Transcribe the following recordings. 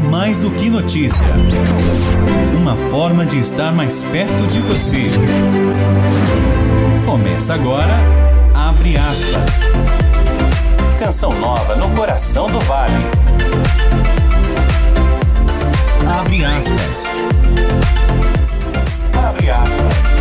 Mais do que notícia. Uma forma de estar mais perto de você. Começa agora, Abre Aspas. Canção nova no coração do Vale. Abre aspas. Abre aspas.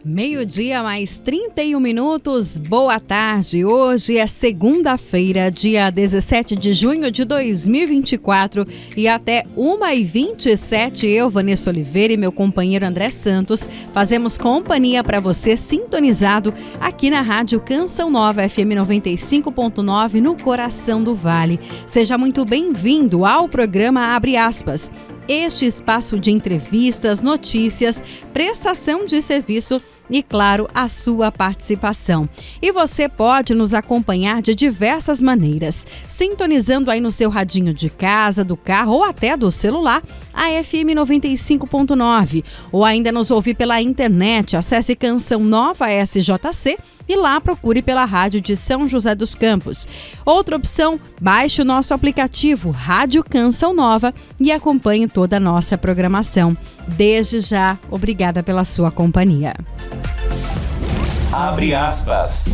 Meio-dia mais 31 minutos, boa tarde. Hoje é segunda-feira, dia 17 de junho de 2024 e até 1h27 eu, Vanessa Oliveira e meu companheiro André Santos fazemos companhia para você sintonizado aqui na Rádio Canção Nova FM 95.9 no coração do Vale. Seja muito bem-vindo ao programa Abre Aspas. Este espaço de entrevistas, notícias, prestação de serviço e, claro, a sua participação. E você pode nos acompanhar de diversas maneiras, sintonizando aí no seu radinho de casa, do carro ou até do celular, a FM 95.9. Ou ainda nos ouvir pela internet, acesse Canção Nova SJC e lá procure pela rádio de São José dos Campos. Outra opção, baixe o nosso aplicativo Rádio Canção Nova e acompanhe toda a nossa programação. Desde já, obrigada pela sua companhia. Abre aspas.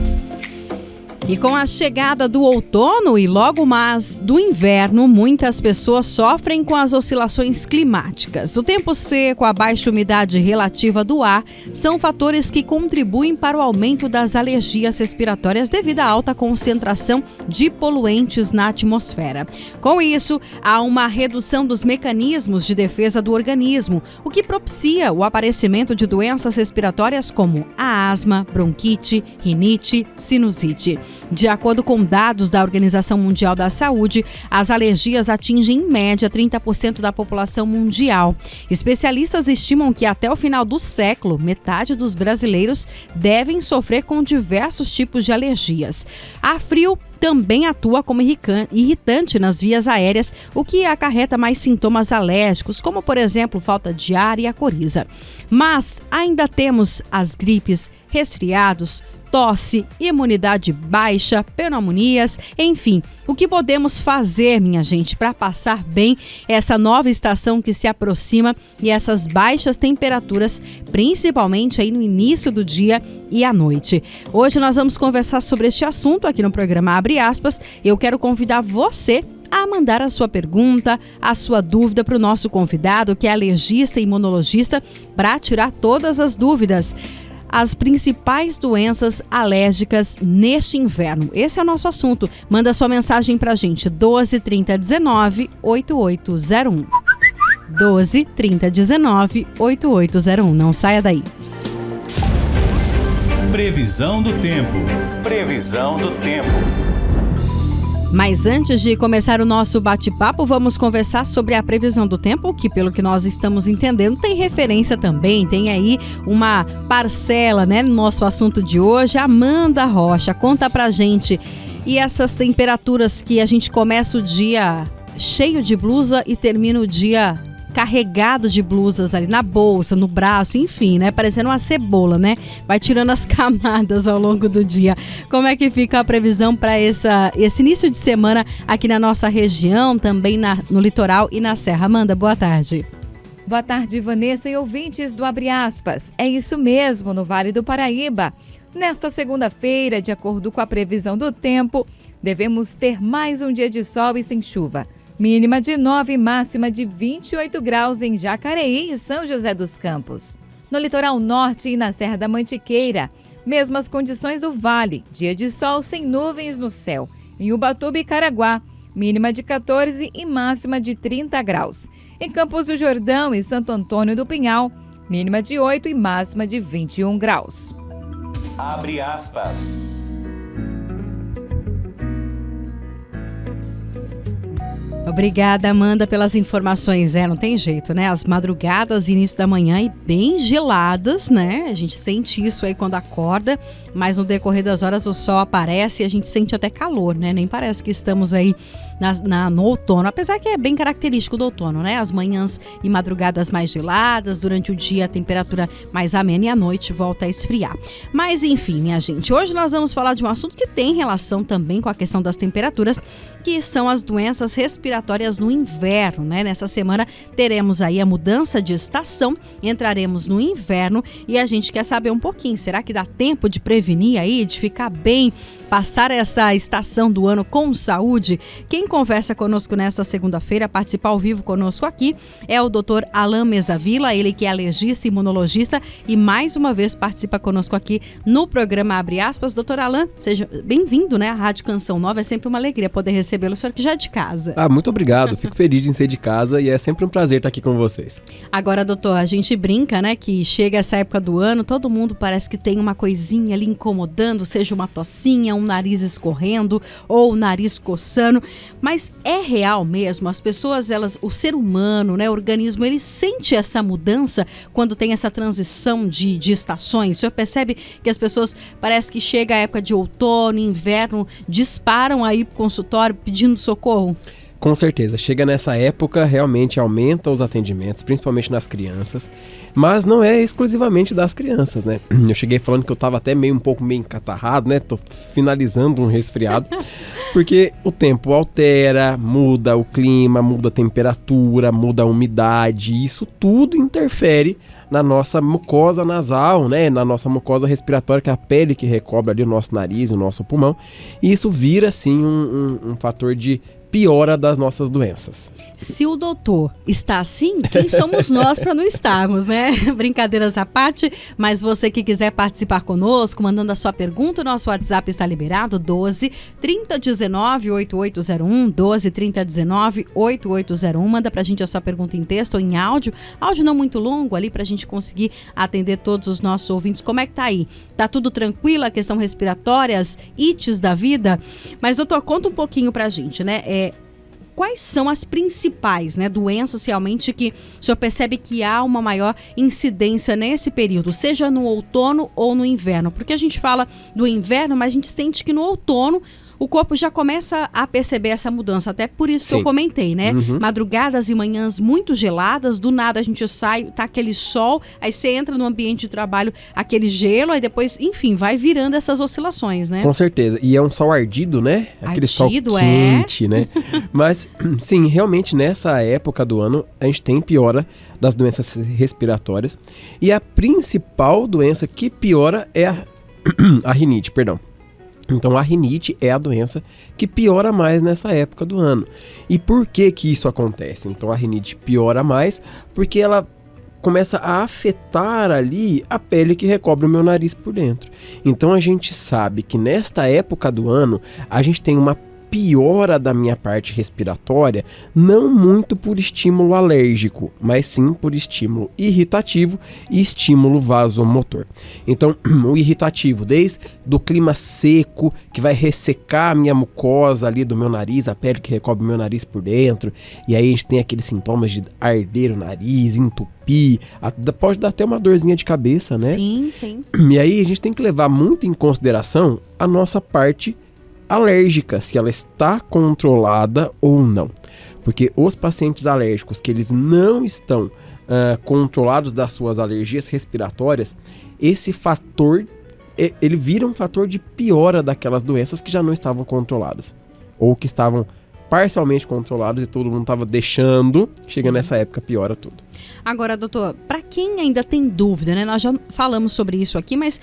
E com a chegada do outono e logo mais do inverno, muitas pessoas sofrem com as oscilações climáticas. O tempo seco, a baixa umidade relativa do ar são fatores que contribuem para o aumento das alergias respiratórias devido à alta concentração de poluentes na atmosfera. Com isso, há uma redução dos mecanismos de defesa do organismo, o que propicia o aparecimento de doenças respiratórias como a asma, bronquite, rinite, sinusite. De acordo com dados da Organização Mundial da Saúde, as alergias atingem em média 30% da população mundial. Especialistas estimam que até o final do século, metade dos brasileiros devem sofrer com diversos tipos de alergias. A frio também atua como irritante nas vias aéreas, o que acarreta mais sintomas alérgicos, como, por exemplo, falta de ar e a coriza. Mas ainda temos as gripes, resfriados, tosse, imunidade baixa, pneumonias, enfim. O que podemos fazer, minha gente, para passar bem essa nova estação que se aproxima e essas baixas temperaturas, principalmente aí no início do dia e à noite? Hoje nós vamos conversar sobre este assunto aqui no programa Abre Aspas. Eu quero convidar você a mandar a sua pergunta, a sua dúvida para o nosso convidado, que é alergista e imunologista, para tirar todas as dúvidas. As principais doenças alérgicas neste inverno. Esse é o nosso assunto. Manda sua mensagem pra gente, 12 30 19 8801. 12 30 19 8801. Não saia daí. Previsão do tempo. Previsão do tempo. Mas antes de começar o nosso bate-papo, vamos conversar sobre a previsão do tempo, que pelo que nós estamos entendendo tem referência também, tem aí uma parcela, né, no nosso assunto de hoje. Amanda Rocha, conta pra gente. E essas temperaturas que a gente começa o dia cheio de blusa e termina o dia carregado de blusas ali na bolsa, no braço, enfim, né? Parecendo uma cebola, né? Vai tirando as camadas ao longo do dia. Como é que fica a previsão para esse início de semana aqui na nossa região, também no litoral e na Serra? Amanda, boa tarde. Boa tarde, Vanessa e ouvintes do Abre Aspas. É isso mesmo, no Vale do Paraíba. Nesta segunda-feira, de acordo com a previsão do tempo, devemos ter mais um dia de sol e sem chuva. Mínima de 9 e máxima de 28 graus em Jacareí e São José dos Campos. No litoral norte e na Serra da Mantiqueira, mesmas condições do vale, dia de sol sem nuvens no céu. Em Ubatuba e Caraguá, mínima de 14 e máxima de 30 graus. Em Campos do Jordão e Santo Antônio do Pinhal, mínima de 8 e máxima de 21 graus. Abre aspas. Obrigada, Amanda, pelas informações. Não tem jeito, né? As madrugadas, início da manhã e bem geladas, né? A gente sente isso aí quando acorda, mas no decorrer das horas o sol aparece e a gente sente até calor, né? Nem parece que estamos aí no outono, apesar que é bem característico do outono, né? As manhãs e madrugadas mais geladas, durante o dia a temperatura mais amena e à noite volta a esfriar. Mas enfim, minha gente, hoje nós vamos falar de um assunto que tem relação também com a questão das temperaturas, que são as doenças respiratórias no inverno, né? Nessa semana teremos aí a mudança de estação, entraremos no inverno e a gente quer saber um pouquinho, será que dá tempo de prevenir aí, de ficar bem, passar essa estação do ano com saúde? Quem conversa conosco nesta segunda-feira, participar ao vivo conosco aqui, é o Dr. Alain Mesavila, ele que é alergista e imunologista e mais uma vez participa conosco aqui no programa Abre Aspas. Dr. Alain, seja bem-vindo, né? A Rádio Canção Nova, é sempre uma alegria poder recebê-lo, o senhor que já é de casa. Muito obrigado, fico feliz de ser de casa e é sempre um prazer estar aqui com vocês. Agora, doutor, a gente brinca, né, que chega essa época do ano, todo mundo parece que tem uma coisinha ali incomodando, seja uma tossinha, um nariz escorrendo ou o nariz coçando, mas é real mesmo? As pessoas, o ser humano, né, o organismo, ele sente essa mudança quando tem essa transição de estações? O senhor percebe que as pessoas, parece que chega a época de outono, inverno, disparam aí pro consultório pedindo socorro? Com certeza, chega nessa época, realmente aumenta os atendimentos, principalmente nas crianças, mas não é exclusivamente das crianças, né? Eu cheguei falando que eu tava até um pouco meio encatarrado, né? Tô finalizando um resfriado, porque o tempo altera, muda o clima, muda a temperatura, muda a umidade, isso tudo interfere na nossa mucosa nasal, né? Na nossa mucosa respiratória, que é a pele que recobre ali o nosso nariz, o nosso pulmão, e isso vira, sim, um fator de piora das nossas doenças. Se o doutor está assim, quem somos nós para não estarmos, né? Brincadeiras à parte, mas você que quiser participar conosco, mandando a sua pergunta, o nosso WhatsApp está liberado, 12 3019 8801, 12 3019 8801, manda pra gente a sua pergunta em texto ou em áudio não muito longo ali pra gente conseguir atender todos os nossos ouvintes. Como é que tá aí? Tá tudo tranquilo, a questão respiratória, as ites da vida? Mas doutor, conta um pouquinho pra gente, né? Quais são as principais, né, doenças realmente que o senhor percebe que há uma maior incidência nesse período, seja no outono ou no inverno? Porque a gente fala do inverno, mas a gente sente que no outono o corpo já começa a perceber essa mudança, até por isso que eu comentei, né? Madrugadas e manhãs muito geladas, do nada a gente sai, tá aquele sol, aí você entra no ambiente de trabalho, aquele gelo, aí depois, enfim, vai virando essas oscilações, né? Com certeza, e é um sol ardido, né? Aquele sol quente, né? Mas, sim, realmente nessa época do ano, a gente tem piora das doenças respiratórias, e a principal doença que piora é a rinite, perdão. Então a rinite é a doença que piora mais nessa época do ano. E por que que isso acontece? Então a rinite piora mais porque ela começa a afetar ali a pele que recobre o meu nariz por dentro. Então a gente sabe que nesta época do ano a gente tem uma piora da minha parte respiratória, não muito por estímulo alérgico, mas sim por estímulo irritativo e estímulo vasomotor. Então, o irritativo, desde do clima seco, que vai ressecar a minha mucosa ali do meu nariz, a pele que recobre o meu nariz por dentro, e aí a gente tem aqueles sintomas de arder o nariz, entupir, pode dar até uma dorzinha de cabeça, né? Sim, sim. E aí a gente tem que levar muito em consideração a nossa parte alérgica, se ela está controlada ou não. Porque os pacientes alérgicos que eles não estão controlados das suas alergias respiratórias, esse fator, ele vira um fator de piora daquelas doenças que já não estavam controladas. Ou que estavam parcialmente controladas e todo mundo estava deixando, chega nessa época, piora tudo. Agora, doutor, para quem ainda tem dúvida, né? Nós já falamos sobre isso aqui, mas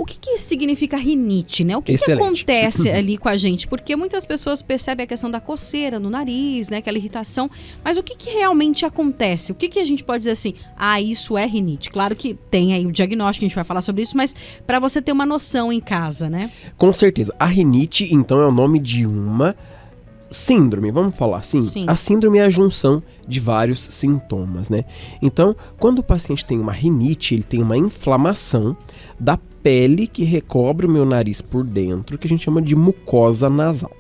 o que significa rinite, né? O que acontece ali com a gente? Porque muitas pessoas percebem a questão da coceira no nariz, né? Aquela irritação. Mas o que realmente acontece? O que a gente pode dizer assim? Isso é rinite. Claro que tem aí o diagnóstico, a gente vai falar sobre isso, mas para você ter uma noção em casa, né? Com certeza. A rinite, então, é o nome de uma síndrome, vamos falar assim? Sim. A síndrome é a junção de vários sintomas, né? Então, quando o paciente tem uma rinite, ele tem uma inflamação da pele que recobre o meu nariz por dentro, que a gente chama de mucosa nasal.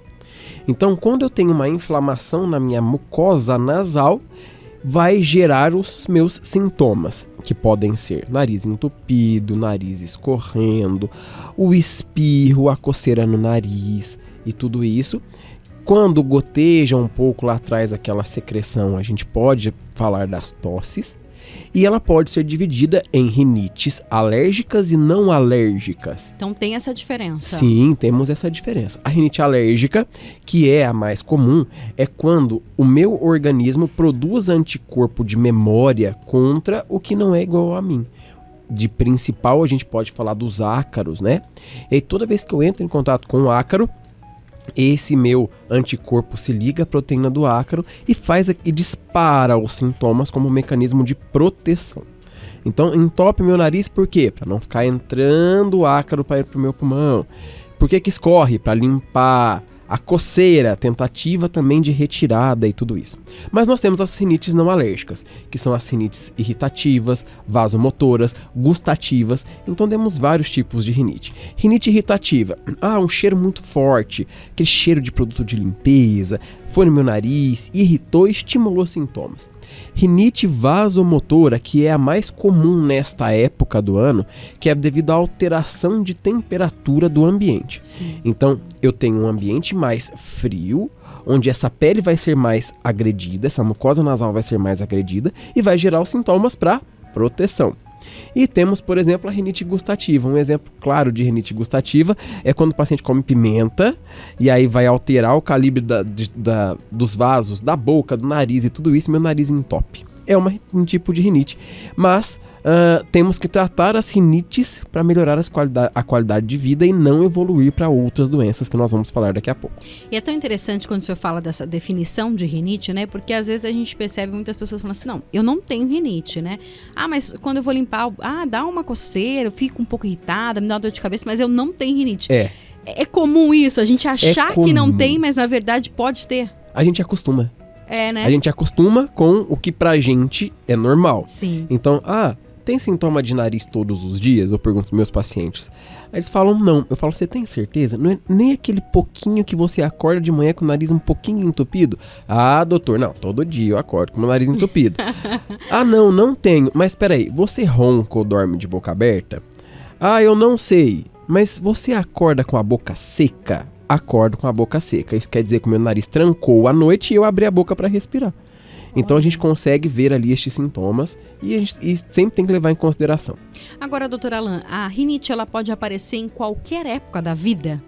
Então, quando eu tenho uma inflamação na minha mucosa nasal, vai gerar os meus sintomas, que podem ser nariz entupido, nariz escorrendo, o espirro, a coceira no nariz e tudo isso. Quando goteja um pouco lá atrás aquela secreção, a gente pode falar das tosses. E ela pode ser dividida em rinites alérgicas e não alérgicas. Então tem essa diferença. Sim, temos essa diferença. A rinite alérgica, que é a mais comum, é quando o meu organismo produz anticorpo de memória contra o que não é igual a mim. De principal, a gente pode falar dos ácaros, né? E aí, toda vez que eu entro em contato com o ácaro, esse meu anticorpo se liga à proteína do ácaro e dispara os sintomas como um mecanismo de proteção. Então, entope meu nariz por quê? Para não ficar entrando o ácaro para ir para o meu pulmão. Por que escorre? Para limpar. A coceira, tentativa também de retirada e tudo isso. Mas nós temos as rinites não alérgicas, que são as rinites irritativas, vasomotoras, gustativas. Então temos vários tipos de rinite. Rinite irritativa. Um cheiro muito forte, aquele cheiro de produto de limpeza, foi no meu nariz, irritou e estimulou sintomas. Rinite vasomotora, que é a mais comum nesta época do ano, que é devido à alteração de temperatura do ambiente. Sim. Então, eu tenho um ambiente mais frio, onde essa pele vai ser mais agredida, essa mucosa nasal vai ser mais agredida e vai gerar os sintomas para proteção. E temos, por exemplo, a rinite gustativa. Um exemplo claro de rinite gustativa é quando o paciente come pimenta e aí vai alterar o calibre dos vasos, da boca, do nariz e tudo isso, meu nariz entope. É um tipo de rinite, mas temos que tratar as rinites para melhorar a qualidade de vida e não evoluir para outras doenças que nós vamos falar daqui a pouco. E é tão interessante quando o senhor fala dessa definição de rinite, né? Porque às vezes a gente percebe muitas pessoas falando assim, não, eu não tenho rinite, né? Mas quando eu vou limpar, dá uma coceira, eu fico um pouco irritada, me dá uma dor de cabeça, mas eu não tenho rinite. É comum isso, a gente achar que não tem, mas na verdade pode ter. A gente acostuma. Né? A gente acostuma com o que pra gente é normal. Sim. Então, tem sintoma de nariz todos os dias? Eu pergunto pros meus pacientes. Aí eles falam, não. Eu falo, você tem certeza? Não é nem aquele pouquinho que você acorda de manhã com o nariz um pouquinho entupido? Doutor, não, todo dia eu acordo com o meu nariz entupido. Não tenho. Mas peraí, você ronca ou dorme de boca aberta? Eu não sei. Mas você acorda com a boca seca? Acordo com a boca seca. Isso quer dizer que o meu nariz trancou à noite e eu abri a boca para respirar. Então a gente consegue ver ali estes sintomas e sempre tem que levar em consideração. Agora, doutor Alan, a rinite ela pode aparecer em qualquer época da vida?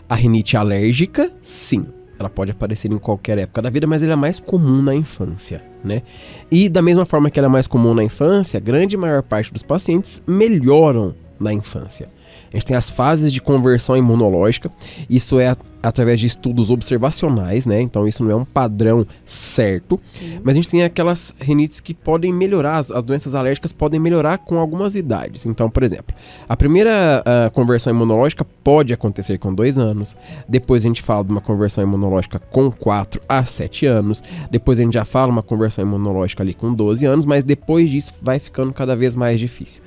A rinite alérgica, sim. Ela pode aparecer em qualquer época da vida, mas ela é mais comum na infância, né? E da mesma forma que ela é mais comum na infância, a grande maior parte dos pacientes melhoram na infância. A gente tem as fases de conversão imunológica, isso é através de estudos observacionais, né? Então isso não é um padrão certo. Sim. Mas a gente tem aquelas rinites que podem melhorar, as doenças alérgicas podem melhorar com algumas idades. Então, por exemplo, a primeira conversão imunológica pode acontecer com 2 anos, depois a gente fala de uma conversão imunológica com 4 a 7 anos, depois a gente já fala uma conversão imunológica ali com 12 anos, mas depois disso vai ficando cada vez mais difícil.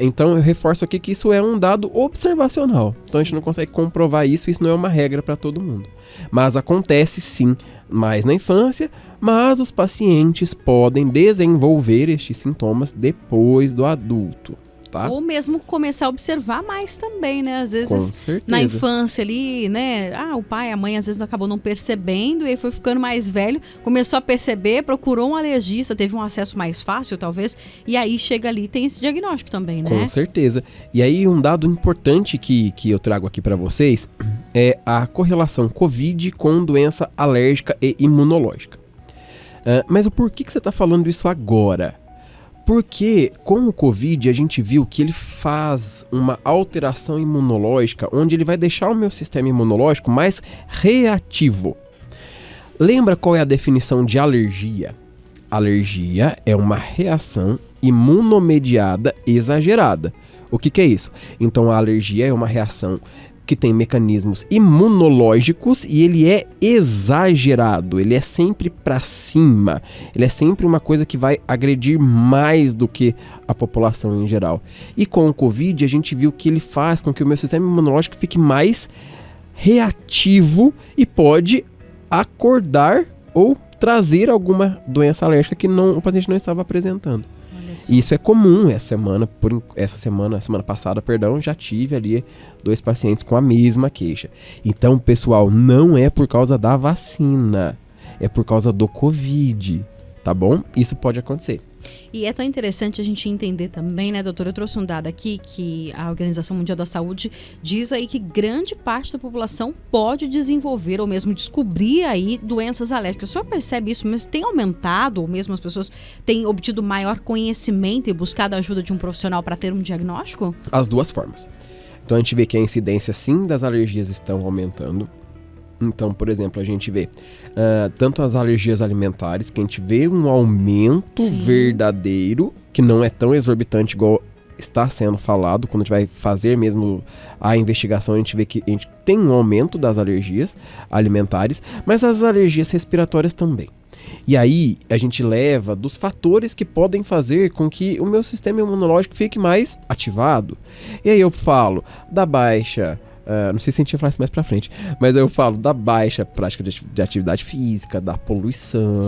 Então eu reforço aqui que isso é um dado observacional. Então a gente não consegue comprovar isso não é uma regra para todo mundo. Mas acontece sim, mais na infância, mas os pacientes podem desenvolver estes sintomas depois do adulto. Tá? Ou mesmo começar a observar mais também, né? Às vezes, com certeza, na infância ali, né? O pai, a mãe, às vezes acabou não percebendo e aí foi ficando mais velho, começou a perceber, procurou um alergista, teve um acesso mais fácil, talvez, e aí chega ali e tem esse diagnóstico também, né? Com certeza. E aí um dado importante que eu trago aqui para vocês é a correlação COVID com doença alérgica e imunológica. Mas o porquê que você está falando isso agora? Porque com o Covid a gente viu que ele faz uma alteração imunológica, onde ele vai deixar o meu sistema imunológico mais reativo. Lembra qual é a definição de alergia? Alergia é uma reação imunomediada exagerada. O que é isso? Então a alergia é uma reação que tem mecanismos imunológicos e ele é exagerado, ele é sempre para cima, ele é sempre uma coisa que vai agredir mais do que a população em geral. E com o Covid a gente viu que ele faz com que o meu sistema imunológico fique mais reativo e pode acordar ou trazer alguma doença alérgica que o paciente não estava apresentando. Isso é comum semana passada, já tive ali 2 pacientes com a mesma queixa. Então, pessoal, não é por causa da vacina, é por causa do Covid, tá bom? Isso pode acontecer. E é tão interessante a gente entender também, né, doutora? Eu trouxe um dado aqui que a Organização Mundial da Saúde diz aí que grande parte da população pode desenvolver ou mesmo descobrir aí doenças alérgicas. O senhor percebe isso? Mas tem aumentado ou mesmo as pessoas têm obtido maior conhecimento e buscado a ajuda de um profissional para ter um diagnóstico? As duas formas. Então a gente vê que a incidência sim das alergias estão aumentando. Então, por exemplo, a gente vê tanto as alergias alimentares, que a gente vê um aumento verdadeiro, que não é tão exorbitante igual está sendo falado. Quando a gente vai fazer mesmo a investigação, a gente vê que a gente tem um aumento das alergias alimentares, mas as alergias respiratórias também. E aí, a gente leva dos fatores que podem fazer com que o meu sistema imunológico fique mais ativado. E aí eu falo da baixa... não sei se a gente ia falar isso mais pra frente, mas eu falo da baixa prática de atividade física, da poluição,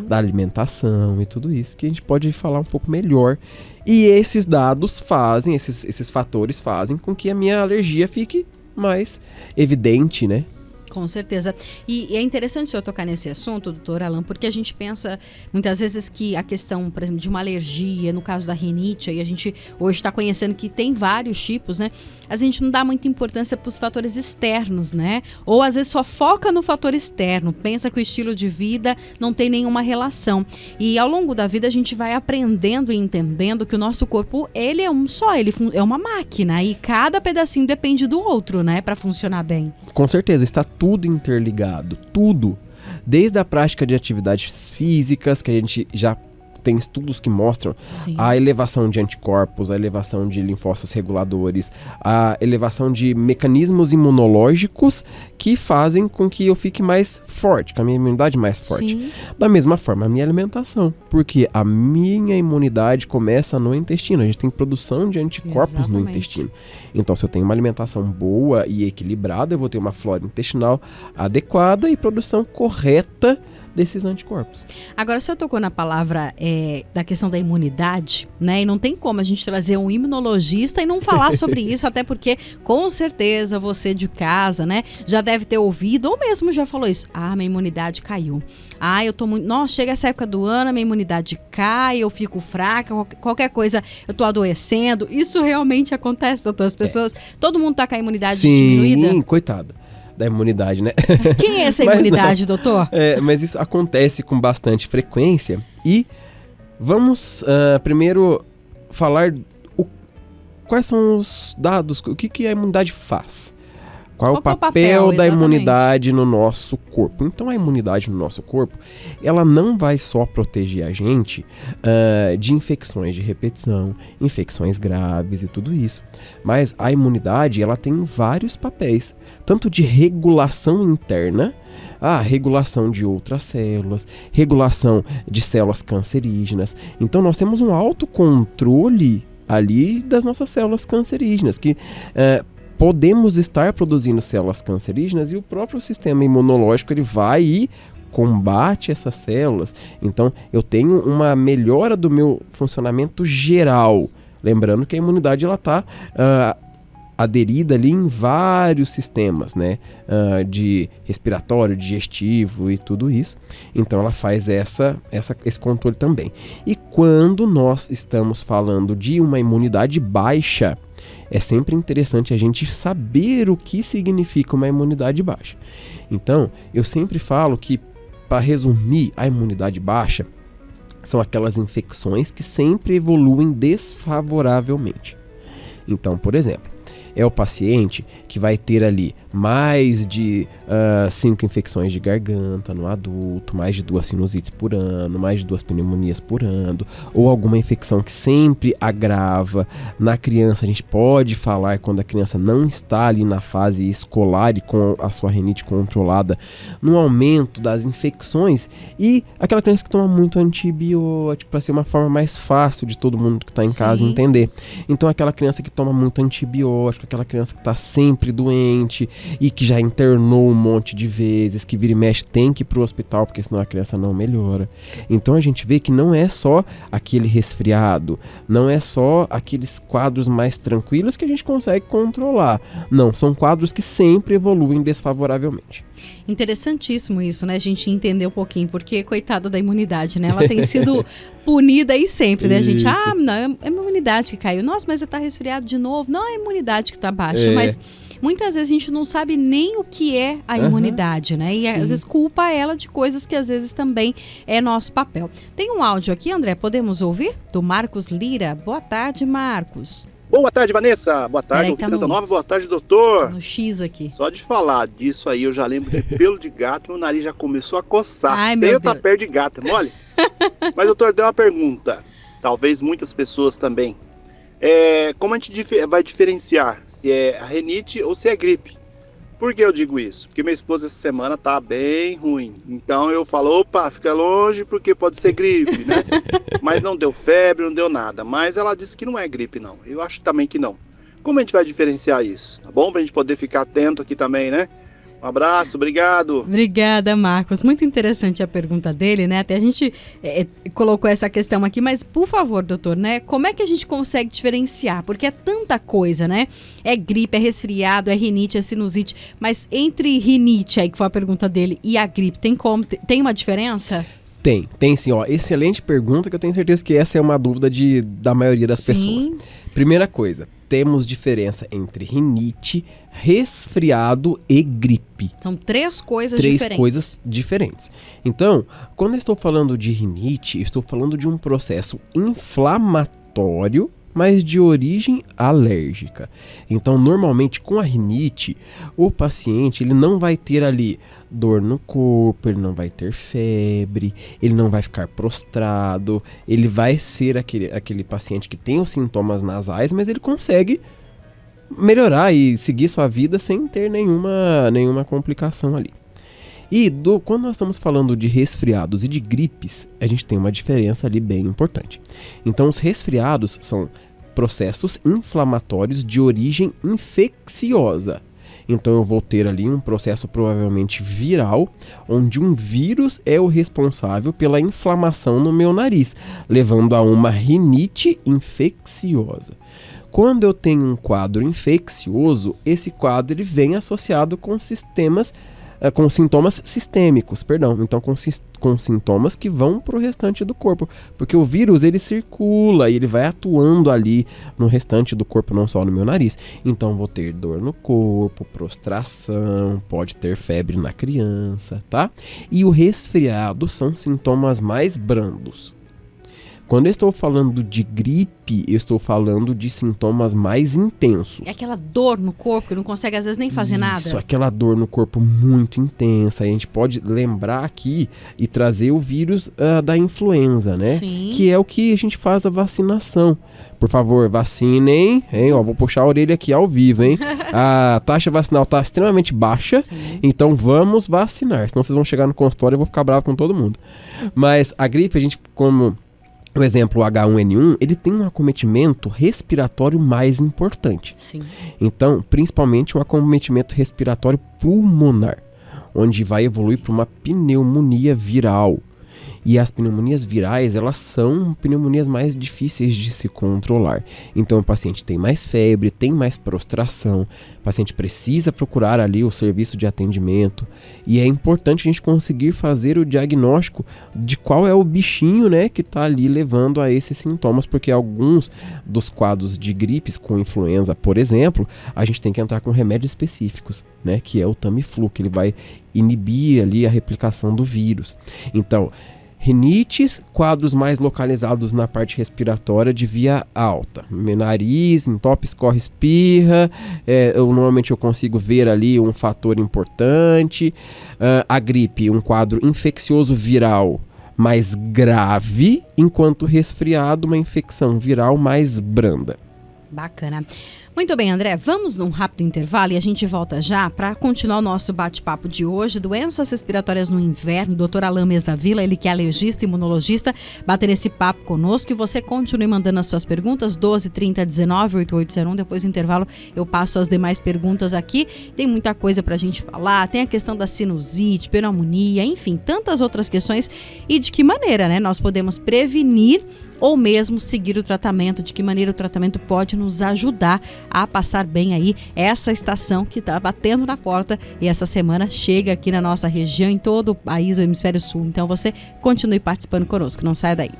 da alimentação e tudo isso, que a gente pode falar um pouco melhor. E esses dados fazem, esses fatores fazem com que a minha alergia fique mais evidente, né? Com certeza. E é interessante o senhor tocar nesse assunto, doutor Alan, porque a gente pensa muitas vezes que a questão, por exemplo, de uma alergia, no caso da rinite, aí a gente hoje está conhecendo que tem vários tipos, né? A gente não dá muita importância para os fatores externos, né? Ou às vezes só foca no fator externo, pensa que o estilo de vida não tem nenhuma relação. E ao longo da vida a gente vai aprendendo e entendendo que o nosso corpo, ele é um só, ele é uma máquina e cada pedacinho depende do outro, né? Para funcionar bem. Com certeza, está tudo interligado, tudo. Desde a prática de atividades físicas, que a gente já tem estudos que mostram a elevação de anticorpos, a elevação de linfócitos reguladores, a elevação de mecanismos imunológicos que fazem com que eu fique mais forte, com a minha imunidade mais forte. Sim. Da mesma forma, a minha alimentação, porque a minha imunidade começa no intestino, a gente tem produção de anticorpos no intestino. Então, se eu tenho uma alimentação boa e equilibrada, eu vou ter uma flora intestinal adequada e produção correta desses anticorpos. Agora, o senhor tocou na palavra da questão da imunidade, né? E não tem como a gente trazer um imunologista e não falar sobre isso, até porque, com certeza, você de casa, né, já deve ter ouvido, ou mesmo já falou isso. Ah, minha imunidade caiu. Ah, eu tô muito... Nossa, chega essa época do ano, minha imunidade cai, eu fico fraca, qualquer coisa, eu tô adoecendo. Isso realmente acontece, doutor? As pessoas... Todo mundo tá com a imunidade diminuída? Sim, coitada da imunidade, né? Quem é essa imunidade, doutor? Mas isso acontece com bastante frequência. E vamos primeiro falar quais são os dados, o que a imunidade faz. Qual é o papel da imunidade no nosso corpo? Então, a imunidade no nosso corpo, ela não vai só proteger a gente de infecções de repetição, infecções graves e tudo isso. Mas a imunidade, ela tem vários papéis, tanto de regulação interna, regulação de outras células, regulação de células cancerígenas. Então, nós temos um autocontrole ali das nossas células cancerígenas, que... podemos estar produzindo células cancerígenas e o próprio sistema imunológico ele vai e combate essas células. Então, eu tenho uma melhora do meu funcionamento geral. Lembrando que a imunidade está aderida ali em vários sistemas, né? De respiratório, digestivo e tudo isso. Então, ela faz esse controle também. E quando nós estamos falando de uma imunidade baixa, é sempre interessante a gente saber o que significa uma imunidade baixa. Então, eu sempre falo que, para resumir, a imunidade baixa são aquelas infecções que sempre evoluem desfavoravelmente. Então, por exemplo, é o paciente que vai ter ali mais de 5 infecções de garganta no adulto, mais de 2 sinusites por ano, mais de 2 pneumonias por ano, ou alguma infecção que sempre agrava. Na criança, a gente pode falar quando a criança não está ali na fase escolar e com a sua rinite controlada, no aumento das infecções, e aquela criança que toma muito antibiótico, para ser uma forma mais fácil de todo mundo que está em casa entender. Então, aquela criança que toma muito antibiótico, aquela criança que está sempre doente, e que já internou um monte de vezes, que vira e mexe tem que ir pro hospital, porque senão a criança não melhora. Então a gente vê que não é só aquele resfriado, não é só aqueles quadros mais tranquilos que a gente consegue controlar. Não, são quadros que sempre evoluem desfavoravelmente. Interessantíssimo isso, né? A gente entender um pouquinho, porque coitada da imunidade, né? Ela tem sido punida aí sempre, né? A gente, não, é a imunidade que caiu. Nossa, mas você tá resfriado de novo. Não, é a imunidade que tá baixa, mas muitas vezes a gente não sabe nem o que é a imunidade, né? E às vezes culpa ela de coisas que às vezes também é nosso papel. Tem um áudio aqui, André, podemos ouvir? Do Marcos Lira. Boa tarde, Marcos. Boa tarde, Vanessa. Boa tarde, ouvinte nova. Boa tarde, doutor. No X aqui. Só de falar disso aí, eu já lembro de pelo de gato, meu nariz já começou a coçar. Ai, sem eu estar perto de gato, é mole? Mas, doutor, deu uma pergunta. Talvez muitas pessoas também. Como a gente vai diferenciar se é a rinite ou se é gripe? Por que eu digo isso? Porque minha esposa essa semana tá bem ruim. Então eu falo, opa, fica longe porque pode ser gripe, né? Mas não deu febre, não deu nada. Mas ela disse que não é gripe, não. Eu acho também que não. Como a gente vai diferenciar isso? Tá bom? Pra gente poder ficar atento aqui também, né? Um abraço, obrigado. Obrigada, Marcos. Muito interessante a pergunta dele, né? Até a gente colocou essa questão aqui, mas por favor, doutor, né? Como é que a gente consegue diferenciar? Porque é tanta coisa, né? É gripe, é resfriado, é rinite, é sinusite, mas entre rinite, aí que foi a pergunta dele, e a gripe, tem uma diferença? Tem sim, ó. Excelente pergunta, que eu tenho certeza que essa é uma dúvida da maioria das pessoas. Primeira coisa, temos diferença entre rinite, resfriado e gripe. São três coisas diferentes. Então, quando eu estou falando de rinite, estou falando de um processo inflamatório, mas de origem alérgica. Então, normalmente, com a rinite, o paciente ele não vai ter ali dor no corpo, ele não vai ter febre, ele não vai ficar prostrado, ele vai ser aquele paciente que tem os sintomas nasais, mas ele consegue melhorar e seguir sua vida sem ter nenhuma complicação ali. E quando nós estamos falando de resfriados e de gripes, a gente tem uma diferença ali bem importante. Então, os resfriados são processos inflamatórios de origem infecciosa. Então eu vou ter ali um processo provavelmente viral, onde um vírus é o responsável pela inflamação no meu nariz, levando a uma rinite infecciosa. Quando eu tenho um quadro infeccioso, esse quadro ele vem associado com sintomas sistêmicos, então com sintomas que vão para o restante do corpo, porque o vírus ele circula e ele vai atuando ali no restante do corpo, não só no meu nariz. Então vou ter dor no corpo, prostração, pode ter febre na criança, tá? E o resfriado são sintomas mais brandos. Quando eu estou falando de gripe, eu estou falando de sintomas mais intensos. É aquela dor no corpo que não consegue às vezes nem fazer nada. Isso, aquela dor no corpo muito intensa. A gente pode lembrar aqui e trazer o vírus da influenza, né? Sim. Que é o que a gente faz a vacinação. Por favor, vacinem, hein? Ó, vou puxar a orelha aqui ao vivo, hein? A taxa vacinal está extremamente baixa, então vamos vacinar. Senão vocês vão chegar no consultório e eu vou ficar bravo com todo mundo. Mas a gripe, a gente, como... Por exemplo, o H1N1, ele tem um acometimento respiratório mais importante. Sim. Então, principalmente um acometimento respiratório pulmonar, onde vai evoluir para uma pneumonia viral. E as pneumonias virais, elas são pneumonias mais difíceis de se controlar. Então o paciente tem mais febre, tem mais prostração, o paciente precisa procurar ali o serviço de atendimento. E é importante a gente conseguir fazer o diagnóstico de qual é o bichinho, né, que está ali levando a esses sintomas, porque alguns dos quadros de gripes com influenza, por exemplo, a gente tem que entrar com remédios específicos, né, que é o Tamiflu, que ele vai inibir ali a replicação do vírus. Então, rinites, quadros mais localizados na parte respiratória de via alta. Meu nariz, entope, escorre, espirra. Normalmente eu consigo ver ali um fator importante. A gripe, um quadro infeccioso viral mais grave, enquanto resfriado, uma infecção viral mais branda. Bacana. Muito bem, André, vamos num rápido intervalo e a gente volta já para continuar o nosso bate-papo de hoje. Doenças respiratórias no inverno, Dr. Alain Mesavila, ele que é alergista e imunologista, bater esse papo conosco e você continue mandando as suas perguntas, 12 30 19 8801. Depois do intervalo eu passo as demais perguntas aqui. Tem muita coisa pra gente falar, tem a questão da sinusite, pneumonia, enfim, tantas outras questões e de que maneira, né, nós podemos prevenir ou mesmo seguir o tratamento, de que maneira o tratamento pode nos ajudar a passar bem aí essa estação que está batendo na porta e essa semana chega aqui na nossa região, em todo o país, o hemisfério sul. Então você continue participando conosco, não saia daí.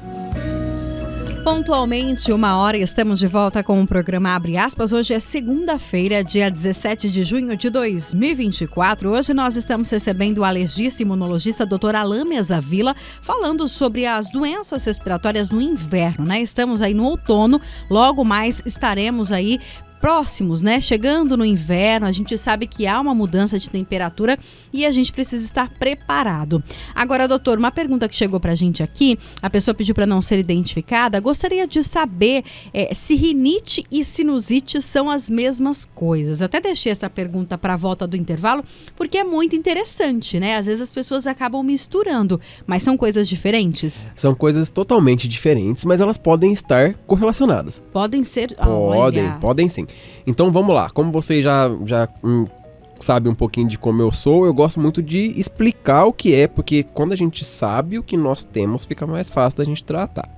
Pontualmente, 1h, estamos de volta com o programa Abre Aspas. Hoje é segunda-feira, dia 17 de junho de 2024. Hoje nós estamos recebendo o alergista e imunologista Dr. Alain Mesavila, falando sobre as doenças respiratórias no inverno, né? Estamos aí no outono, logo mais estaremos aí próximos, né? Chegando no inverno, a gente sabe que há uma mudança de temperatura e a gente precisa estar preparado. Agora, doutor, uma pergunta que chegou pra gente aqui, a pessoa pediu para não ser identificada, gostaria de saber se rinite e sinusite são as mesmas coisas. Até deixei essa pergunta para a volta do intervalo, porque é muito interessante, né? Às vezes as pessoas acabam misturando, mas são coisas diferentes? São coisas totalmente diferentes, mas elas podem estar correlacionadas. Podem ser? Podem sim. Então vamos lá, como você já sabe um pouquinho de como eu sou, eu gosto muito de explicar o que é, porque quando a gente sabe o que nós temos, fica mais fácil da gente tratar.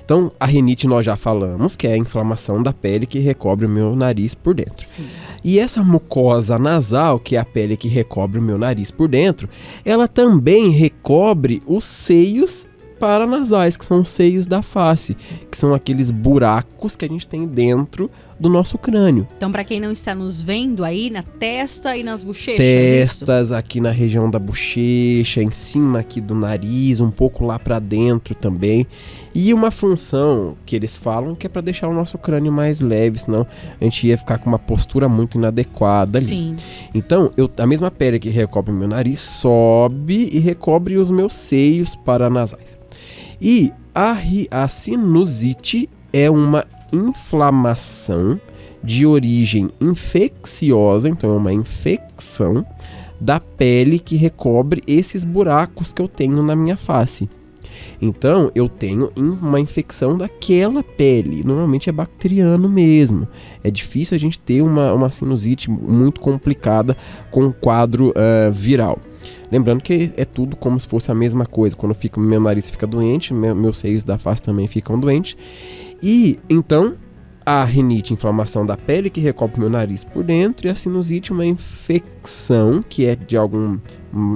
Então, a rinite nós já falamos, que é a inflamação da pele que recobre o meu nariz por dentro. Sim. E essa mucosa nasal, que é a pele que recobre o meu nariz por dentro, ela também recobre os seios paranasais, que são os seios da face, que são aqueles buracos que a gente tem dentro do nosso crânio. Então, para quem não está nos vendo aí, na testa e nas bochechas, testas, aqui na região da bochecha, em cima aqui do nariz, um pouco lá para dentro também. E uma função que eles falam que é para deixar o nosso crânio mais leve, senão a gente ia ficar com uma postura muito inadequada ali. Sim. Então, a mesma pele que recobre o meu nariz sobe e recobre os meus seios paranasais. E a sinusite é uma inflamação de origem infecciosa, então é uma infecção da pele que recobre esses buracos que eu tenho na minha face. Então, eu tenho uma infecção daquela pele, normalmente é bacteriano mesmo. É difícil a gente ter uma sinusite muito complicada com um quadro viral. Lembrando que é tudo como se fosse a mesma coisa. Quando meu nariz fica doente, meus seios da face também ficam doentes. E então a rinite, inflamação da pele que recobre meu nariz por dentro, e a sinusite, uma infecção que é de algum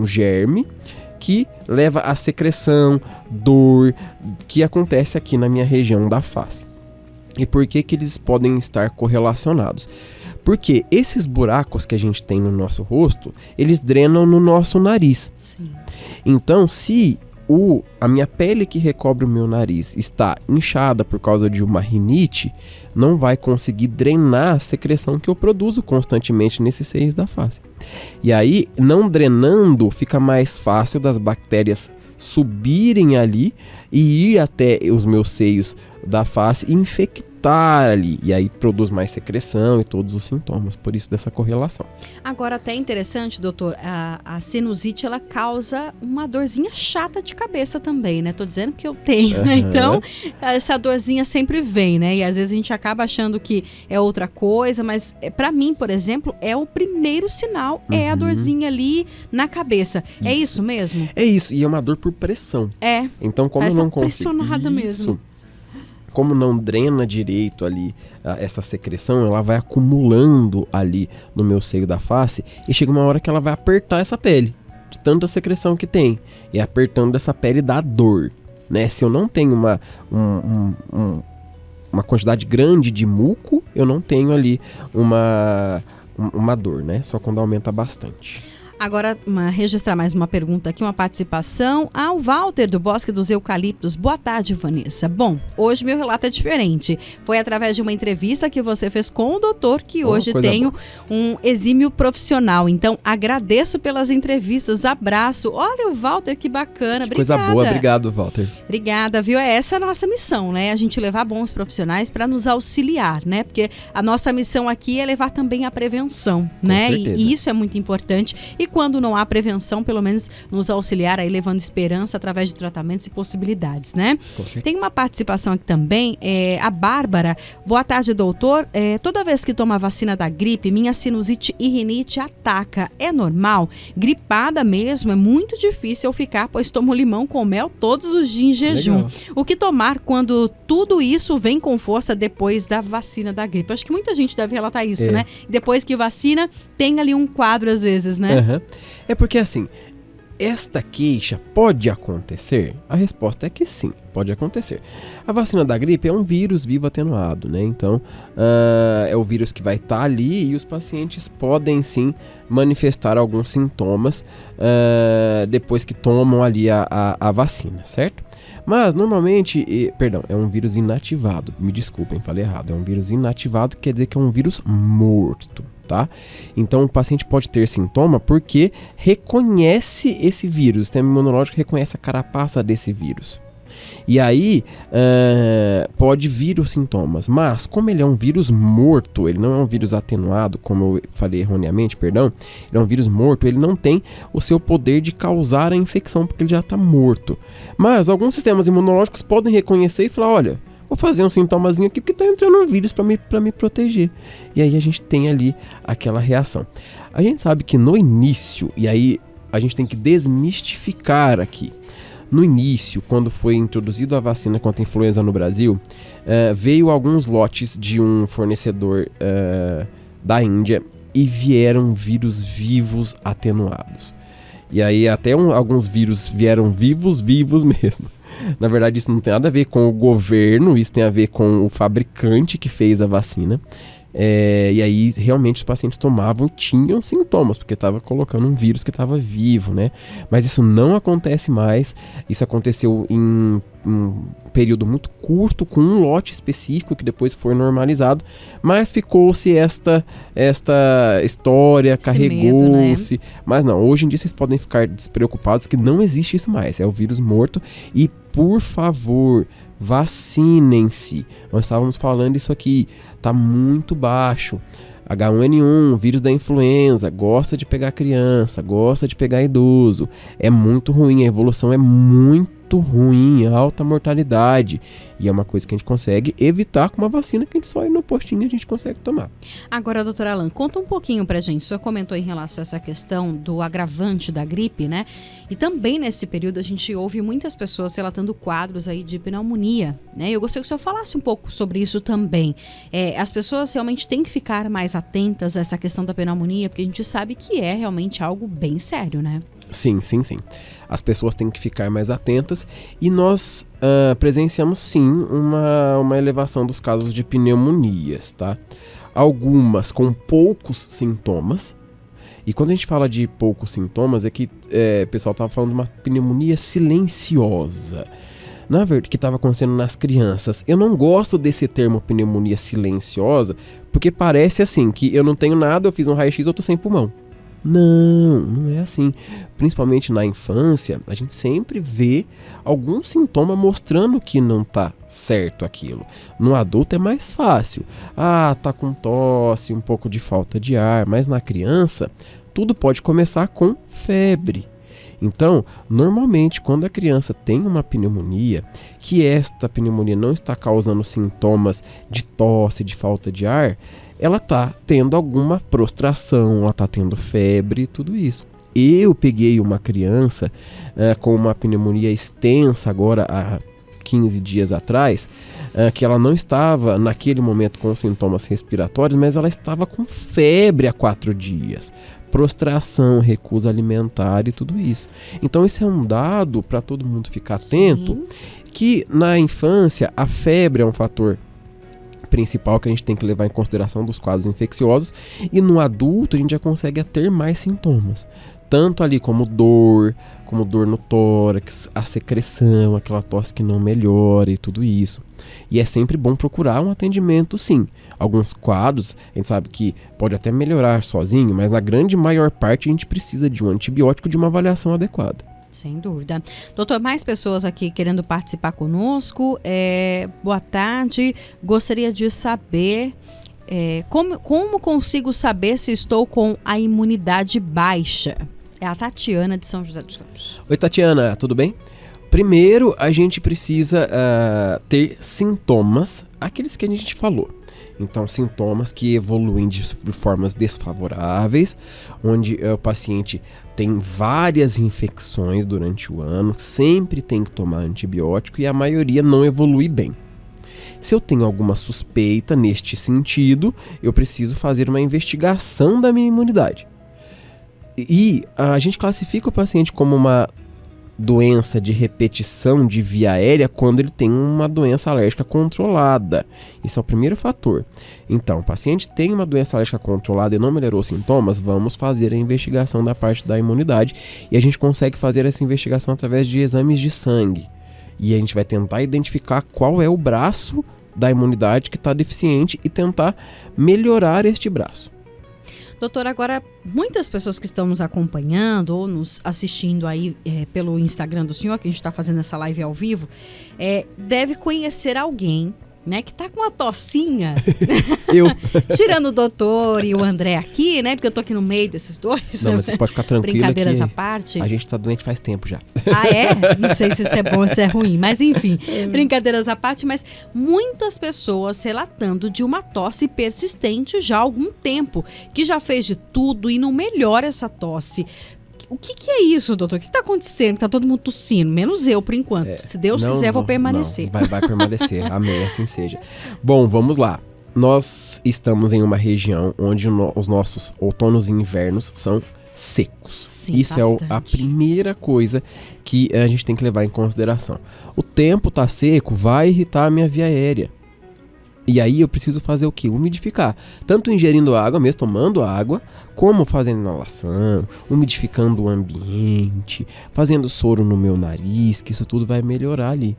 germe que leva a secreção, dor, que acontece aqui na minha região da face. E por que eles podem estar correlacionados? Porque esses buracos que a gente tem no nosso rosto, eles drenam no nosso nariz. Sim. Então, se a minha pele que recobre o meu nariz está inchada por causa de uma rinite, não vai conseguir drenar a secreção que eu produzo constantemente nesses seios da face. E aí, não drenando, fica mais fácil das bactérias subirem ali e ir até os meus seios da face e infectar ali, e aí produz mais secreção e todos os sintomas, por isso dessa correlação. Agora, até interessante, doutor, a sinusite, ela causa uma dorzinha chata de cabeça também, né? Tô dizendo que eu tenho, né? Então, essa dorzinha sempre vem, né? E às vezes a gente acaba achando que é outra coisa, mas pra mim, por exemplo, é o primeiro sinal, é a dorzinha ali na cabeça. Isso. É isso mesmo? É isso, e é uma dor por pressão. É. Então, como eu não consigo... pressionada mesmo. Como não drena direito ali essa secreção, ela vai acumulando ali no meu seio da face e chega uma hora que ela vai apertar essa pele, de tanta secreção que tem. E apertando essa pele dá dor, né? Se eu não tenho uma quantidade grande de muco, eu não tenho ali uma dor, né? Só quando aumenta bastante. Agora, registrar mais uma pergunta aqui, uma participação ao Walter do Bosque dos Eucaliptos. Boa tarde, Vanessa. Bom, hoje meu relato é diferente. Foi através de uma entrevista que você fez com o doutor que hoje tenho um exímio profissional. Então, agradeço pelas entrevistas. Abraço. Olha o Walter, que bacana. Que coisa boa. Obrigado, Walter. Obrigada, viu? Essa é a nossa missão, né? A gente levar bons profissionais para nos auxiliar, né? Porque a nossa missão aqui é levar também a prevenção, né? E isso é muito importante. E quando não há prevenção, pelo menos nos auxiliar aí levando esperança através de tratamentos e possibilidades, né? Tem uma participação aqui também, a Bárbara. Boa tarde, doutor. Toda vez que tomo a vacina da gripe, minha sinusite e rinite ataca. É normal? Gripada mesmo, é muito difícil eu ficar, pois tomo limão com mel todos os dias em jejum. Legal. O que tomar quando tudo isso vem com força depois da vacina da gripe? Acho que muita gente deve relatar isso, né? Depois que vacina, tem ali um quadro às vezes, né? Uhum. É porque assim, esta queixa pode acontecer? A resposta é que sim, pode acontecer. A vacina da gripe é um vírus vivo atenuado, né? Então, é o vírus que vai estar ali e os pacientes podem sim manifestar alguns sintomas depois que tomam ali a vacina, certo? Mas, normalmente, é um vírus inativado. Me desculpem, falei errado. É um vírus inativado, que quer dizer que é um vírus morto. Tá? Então o paciente pode ter sintoma porque reconhece esse vírus, o sistema imunológico reconhece a carapaça desse vírus. E aí pode vir os sintomas, mas como ele é um vírus morto, ele não é um vírus atenuado, como eu falei erroneamente, perdão, ele é um vírus morto, ele não tem o seu poder de causar a infecção porque ele já está morto. Mas alguns sistemas imunológicos podem reconhecer e falar, olha, vou fazer um sintomazinho aqui porque está entrando um vírus para me proteger. E aí a gente tem ali aquela reação. A gente sabe que no início, e aí a gente tem que desmistificar aqui. No início, quando foi introduzida a vacina contra a influenza no Brasil, veio alguns lotes de um fornecedor da Índia e vieram vírus vivos atenuados. E aí até alguns vírus vieram vivos mesmo. Na verdade, isso não tem nada a ver com o governo, isso tem a ver com o fabricante que fez a vacina. E aí, realmente, os pacientes tomavam e tinham sintomas, porque estava colocando um vírus que estava vivo, né? Mas isso não acontece mais. Isso aconteceu em um período muito curto, com um lote específico que depois foi normalizado. Mas ficou-se esta história, carregou-se. Né? Mas não, hoje em dia vocês podem ficar despreocupados que não existe isso mais. É o vírus morto e, por favor, vacinem-se. Nós estávamos falando isso aqui, tá muito baixo. H1N1, vírus da influenza, gosta de pegar criança, gosta de pegar idoso. É muito ruim, a evolução é muito ruim, alta mortalidade. E é uma coisa que a gente consegue evitar com uma vacina que a gente só ir no postinho e a gente consegue tomar. Agora, doutora Alan, conta um pouquinho pra gente. O senhor comentou em relação a essa questão do agravante da gripe, né? E também nesse período a gente ouve muitas pessoas relatando quadros aí de pneumonia, né? Eu gostaria que o senhor falasse um pouco sobre isso também. As pessoas realmente têm que ficar mais atentas a essa questão da pneumonia, porque a gente sabe que é realmente algo bem sério, né? Sim. As pessoas têm que ficar mais atentas e nós presenciamos sim uma elevação dos casos de pneumonias, tá? Algumas com poucos sintomas. E quando a gente fala de poucos sintomas, é que o pessoal estava falando de uma pneumonia silenciosa. Na verdade, que estava acontecendo nas crianças. Eu não gosto desse termo pneumonia silenciosa, porque parece assim, que eu não tenho nada, eu fiz um raio-x, eu tô sem pulmão. Não é assim. Principalmente na infância, a gente sempre vê algum sintoma mostrando que não tá certo aquilo. No adulto é mais fácil. Tá com tosse, um pouco de falta de ar, mas na criança, tudo pode começar com febre. Então, normalmente, quando a criança tem uma pneumonia, que esta pneumonia não está causando sintomas de tosse, de falta de ar, ela está tendo alguma prostração, ela está tendo febre, tudo isso. Eu peguei uma criança com uma pneumonia extensa agora há 15 dias atrás, que ela não estava naquele momento com sintomas respiratórios, mas ela estava com febre há 4 dias. Prostração, recusa alimentar e tudo isso. Então isso é um dado para todo mundo ficar atento. Sim. Que na infância a febre é um fator principal que a gente tem que levar em consideração dos quadros infecciosos. E no adulto a gente já consegue ter mais sintomas. Tanto ali como dor no tórax, a secreção, aquela tosse que não melhora e tudo isso. E é sempre bom procurar um atendimento, sim. Alguns quadros, a gente sabe que pode até melhorar sozinho, mas na grande maior parte a gente precisa de um antibiótico, de uma avaliação adequada. Sem dúvida. Doutor, mais pessoas aqui querendo participar conosco. Boa tarde. Gostaria de saber como consigo saber se estou com a imunidade baixa. É a Tatiana de São José dos Campos. Oi, Tatiana, tudo bem? Primeiro, a gente precisa ter sintomas, aqueles que a gente falou. Então, sintomas que evoluem de formas desfavoráveis, onde o paciente tem várias infecções durante o ano, sempre tem que tomar antibiótico e a maioria não evolui bem. Se eu tenho alguma suspeita neste sentido, eu preciso fazer uma investigação da minha imunidade. E a gente classifica o paciente como uma doença de repetição de via aérea quando ele tem uma doença alérgica controlada. Isso é o primeiro fator. Então, o paciente tem uma doença alérgica controlada e não melhorou os sintomas, vamos fazer a investigação da parte da imunidade. E a gente consegue fazer essa investigação através de exames de sangue. E a gente vai tentar identificar qual é o braço da imunidade que está deficiente e tentar melhorar este braço. Doutor, agora, muitas pessoas que estão nos acompanhando ou nos assistindo aí pelo Instagram do senhor, que a gente está fazendo essa live ao vivo, deve conhecer alguém, né, que tá com uma tossinha. Eu. Tirando o doutor e o André aqui, né, porque eu tô aqui no meio desses dois. Não, mas você pode ficar tranquila. Brincadeiras à parte. A gente tá doente faz tempo já. Ah, é? Não sei se isso é bom ou se é ruim, mas enfim, brincadeiras à parte, mas muitas pessoas relatando de uma tosse persistente já há algum tempo, que já fez de tudo e não melhora essa tosse. O que é isso, doutor? O que está acontecendo? Tá todo mundo tossindo, menos eu, por enquanto. Se Deus quiser, vou permanecer. Não, vai permanecer, amém, assim seja. Bom, vamos lá. Nós estamos em uma região onde os nossos outonos e invernos são secos. Sim, isso bastante. É a primeira coisa que a gente tem que levar em consideração. O tempo tá seco, vai irritar a minha via aérea. E aí eu preciso fazer o quê? Umidificar. Tanto ingerindo água mesmo, tomando água, como fazendo inalação, umidificando o ambiente, fazendo soro no meu nariz, que isso tudo vai melhorar ali.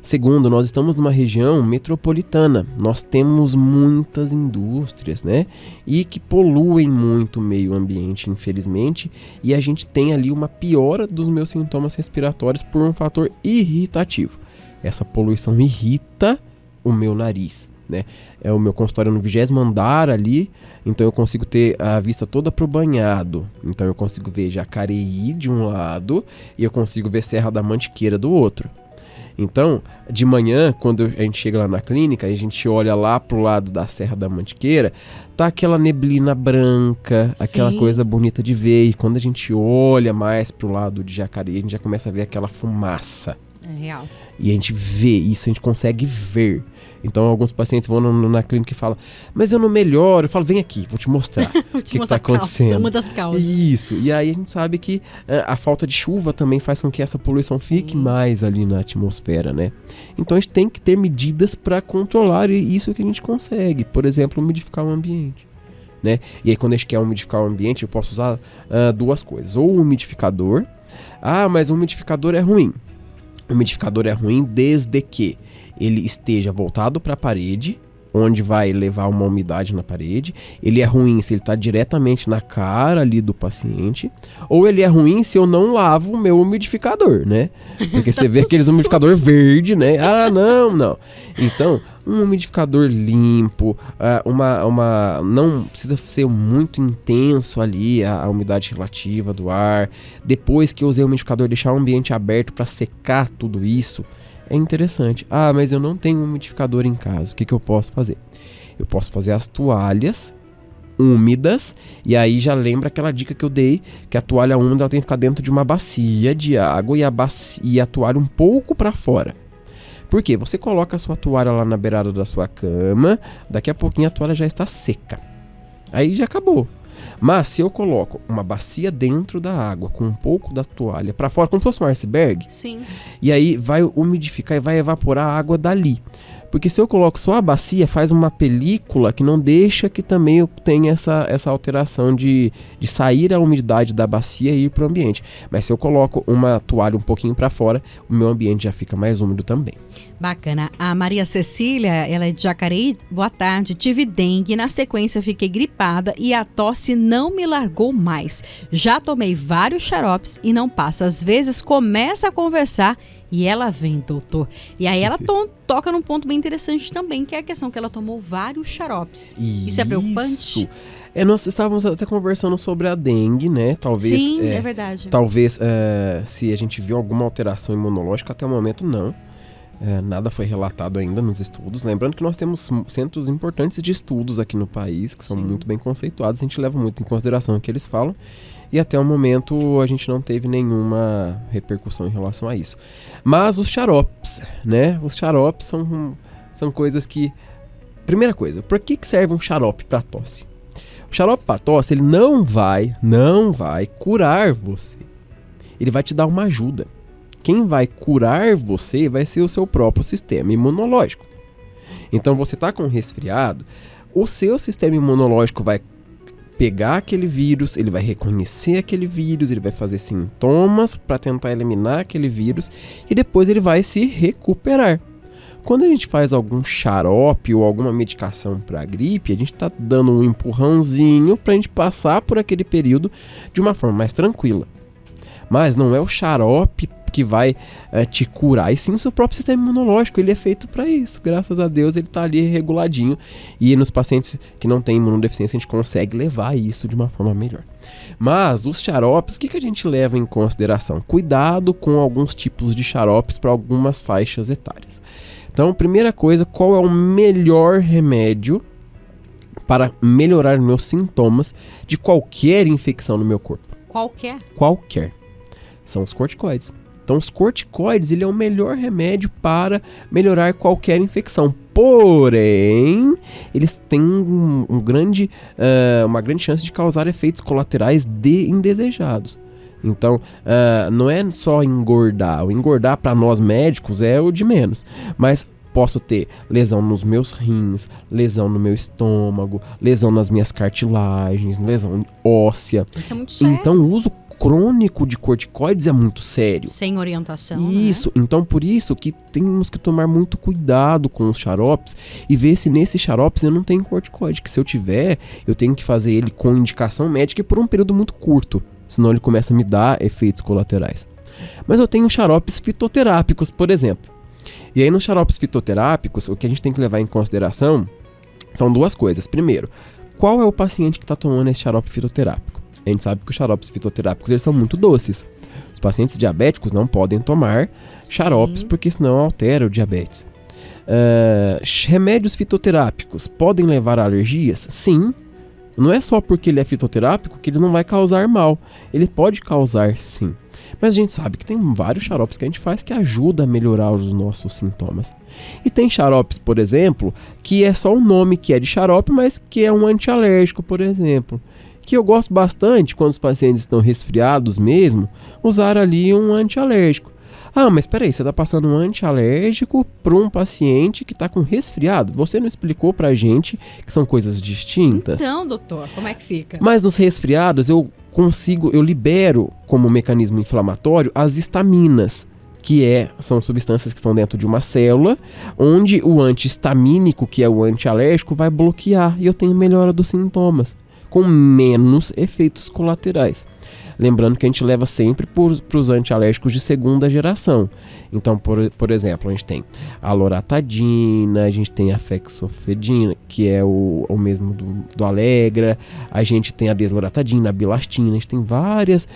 Segundo, nós estamos numa região metropolitana. Nós temos muitas indústrias, né? E que poluem muito o meio ambiente, infelizmente. E a gente tem ali uma piora dos meus sintomas respiratórios por um fator irritativo. Essa poluição irrita o meu nariz, né? É o meu consultório no 20º andar ali, então eu consigo ter a vista toda pro banhado. Então eu consigo ver Jacareí de um lado e eu consigo ver Serra da Mantiqueira do outro. Então, de manhã, quando a gente chega lá na clínica e a gente olha lá pro lado da Serra da Mantiqueira, tá aquela neblina branca, aquela coisa bonita de ver. E quando a gente olha mais pro lado de Jacareí, a gente já começa a ver aquela fumaça. É real. E a gente vê isso, a gente consegue ver. Então alguns pacientes vão na clínica e falam, mas eu não melhoro. Eu falo, vem aqui, vou te mostrar o que está acontecendo. Uma das causas. Isso, e aí a gente sabe que a falta de chuva também faz com que essa poluição fique mais ali na atmosfera, né? Então a gente tem que ter medidas para controlar isso que a gente consegue. Por exemplo, umidificar o ambiente. Né? E aí quando a gente quer umidificar o ambiente, eu posso usar duas coisas. Ou o umidificador. Ah, mas o umidificador é ruim. O umidificador é ruim desde que ele esteja voltado para a parede, onde vai levar uma umidade na parede. Ele é ruim se ele está diretamente na cara ali do paciente. Ou ele é ruim se eu não lavo o meu umidificador, né? Porque você vê aqueles umidificador verde, né? Ah, não. Então, um umidificador limpo, não precisa ser muito intenso ali a umidade relativa do ar. Depois que eu usei o umidificador, deixar o ambiente aberto para secar tudo isso. É interessante. Ah, mas eu não tenho um umidificador em casa. O que eu posso fazer? Eu posso fazer as toalhas úmidas. E aí já lembra aquela dica que eu dei, que a toalha úmida ela tem que ficar dentro de uma bacia de água e a toalha um pouco para fora. Por quê? Você coloca a sua toalha lá na beirada da sua cama, daqui a pouquinho a toalha já está seca. Aí já acabou. Mas se eu coloco uma bacia dentro da água com um pouco da toalha para fora, como se fosse um iceberg, sim, e aí vai umidificar e vai evaporar a água dali. Porque se eu coloco só a bacia, faz uma película que não deixa que também eu tenha essa alteração de sair a umidade da bacia e ir para o ambiente. Mas se eu coloco uma toalha um pouquinho para fora, o meu ambiente já fica mais úmido também. Bacana. A Maria Cecília, ela é de Jacareí. Boa tarde. Tive dengue, na sequência fiquei gripada e a tosse não me largou mais. Já tomei vários xaropes e não passa. Às vezes começa a conversar e ela vem, doutor. E aí ela toca num ponto bem interessante também, que é a questão que ela tomou vários xaropes. Isso é preocupante? Nós estávamos até conversando sobre a dengue, né? Talvez. Sim, é verdade. Talvez se a gente viu alguma alteração imunológica, até o momento não. Nada foi relatado ainda nos estudos. Lembrando que nós temos centros importantes de estudos aqui no país, que são muito bem conceituados. A gente leva muito em consideração o que eles falam. E até o momento a gente não teve nenhuma repercussão em relação a isso. Mas os xaropes, né? Os xaropes são coisas que... Primeira coisa, por que serve um xarope para tosse? O xarope para tosse, ele não vai curar você. Ele vai te dar uma ajuda. Quem vai curar você vai ser o seu próprio sistema imunológico. Então você está com um resfriado, o seu sistema imunológico vai pegar aquele vírus, ele vai reconhecer aquele vírus, ele vai fazer sintomas para tentar eliminar aquele vírus e depois ele vai se recuperar. Quando a gente faz algum xarope ou alguma medicação para gripe, a gente está dando um empurrãozinho para a gente passar por aquele período de uma forma mais tranquila. Mas não é o xarope que vai te curar, e sim o seu próprio sistema imunológico. Ele é feito para isso, graças a Deus ele está ali reguladinho, e nos pacientes que não têm imunodeficiência a gente consegue levar isso de uma forma melhor. Mas os xaropes, o que a gente leva em consideração? Cuidado com alguns tipos de xaropes para algumas faixas etárias. Então, primeira coisa, qual é o melhor remédio para melhorar meus sintomas de qualquer infecção no meu corpo? Qualquer. São os corticoides. Então, os corticoides, ele é o melhor remédio para melhorar qualquer infecção. Porém, eles têm uma grande chance de causar efeitos colaterais indesejados. Então, não é só engordar. O engordar para nós médicos é o de menos. Mas posso ter lesão nos meus rins, lesão no meu estômago, lesão nas minhas cartilagens, lesão óssea. Isso é muito sério. Então, o uso crônico de corticoides é muito sério. Sem orientação, Isso, né? Então por isso que temos que tomar muito cuidado com os xaropes e ver se nesses xaropes eu não tenho corticoide, que se eu tiver, eu tenho que fazer ele com indicação médica e por um período muito curto, senão ele começa a me dar efeitos colaterais. Mas eu tenho xaropes fitoterápicos, por exemplo. E aí nos xaropes fitoterápicos, o que a gente tem que levar em consideração são duas coisas. Primeiro, qual é o paciente que está tomando esse xarope fitoterápico? A gente sabe que os xaropes fitoterápicos eles são muito doces. Os pacientes diabéticos não podem tomar xaropes porque senão altera o diabetes. Remédios fitoterápicos podem levar a alergias? Sim. Não é só porque ele é fitoterápico que ele não vai causar mal. Ele pode causar sim. Mas a gente sabe que tem vários xaropes que a gente faz que ajudam a melhorar os nossos sintomas. E tem xaropes, por exemplo, que é só o nome que é de xarope, mas que é um antialérgico, por exemplo. Que eu gosto bastante, quando os pacientes estão resfriados mesmo, usar ali um antialérgico. Ah, mas peraí, você está passando um antialérgico para um paciente que está com resfriado? Você não explicou pra gente que são coisas distintas? Então, doutor, como é que fica? Mas nos resfriados eu libero como mecanismo inflamatório as histaminas, que são substâncias que estão dentro de uma célula, onde o antihistamínico, que é o antialérgico, vai bloquear e eu tenho melhora dos sintomas, com menos efeitos colaterais. Lembrando que a gente leva sempre para os antialérgicos de segunda geração. Então, por exemplo, a gente tem a loratadina, a gente tem a fexofenadina, que é o mesmo do Allegra, a gente tem a desloratadina, a bilastina, a gente tem várias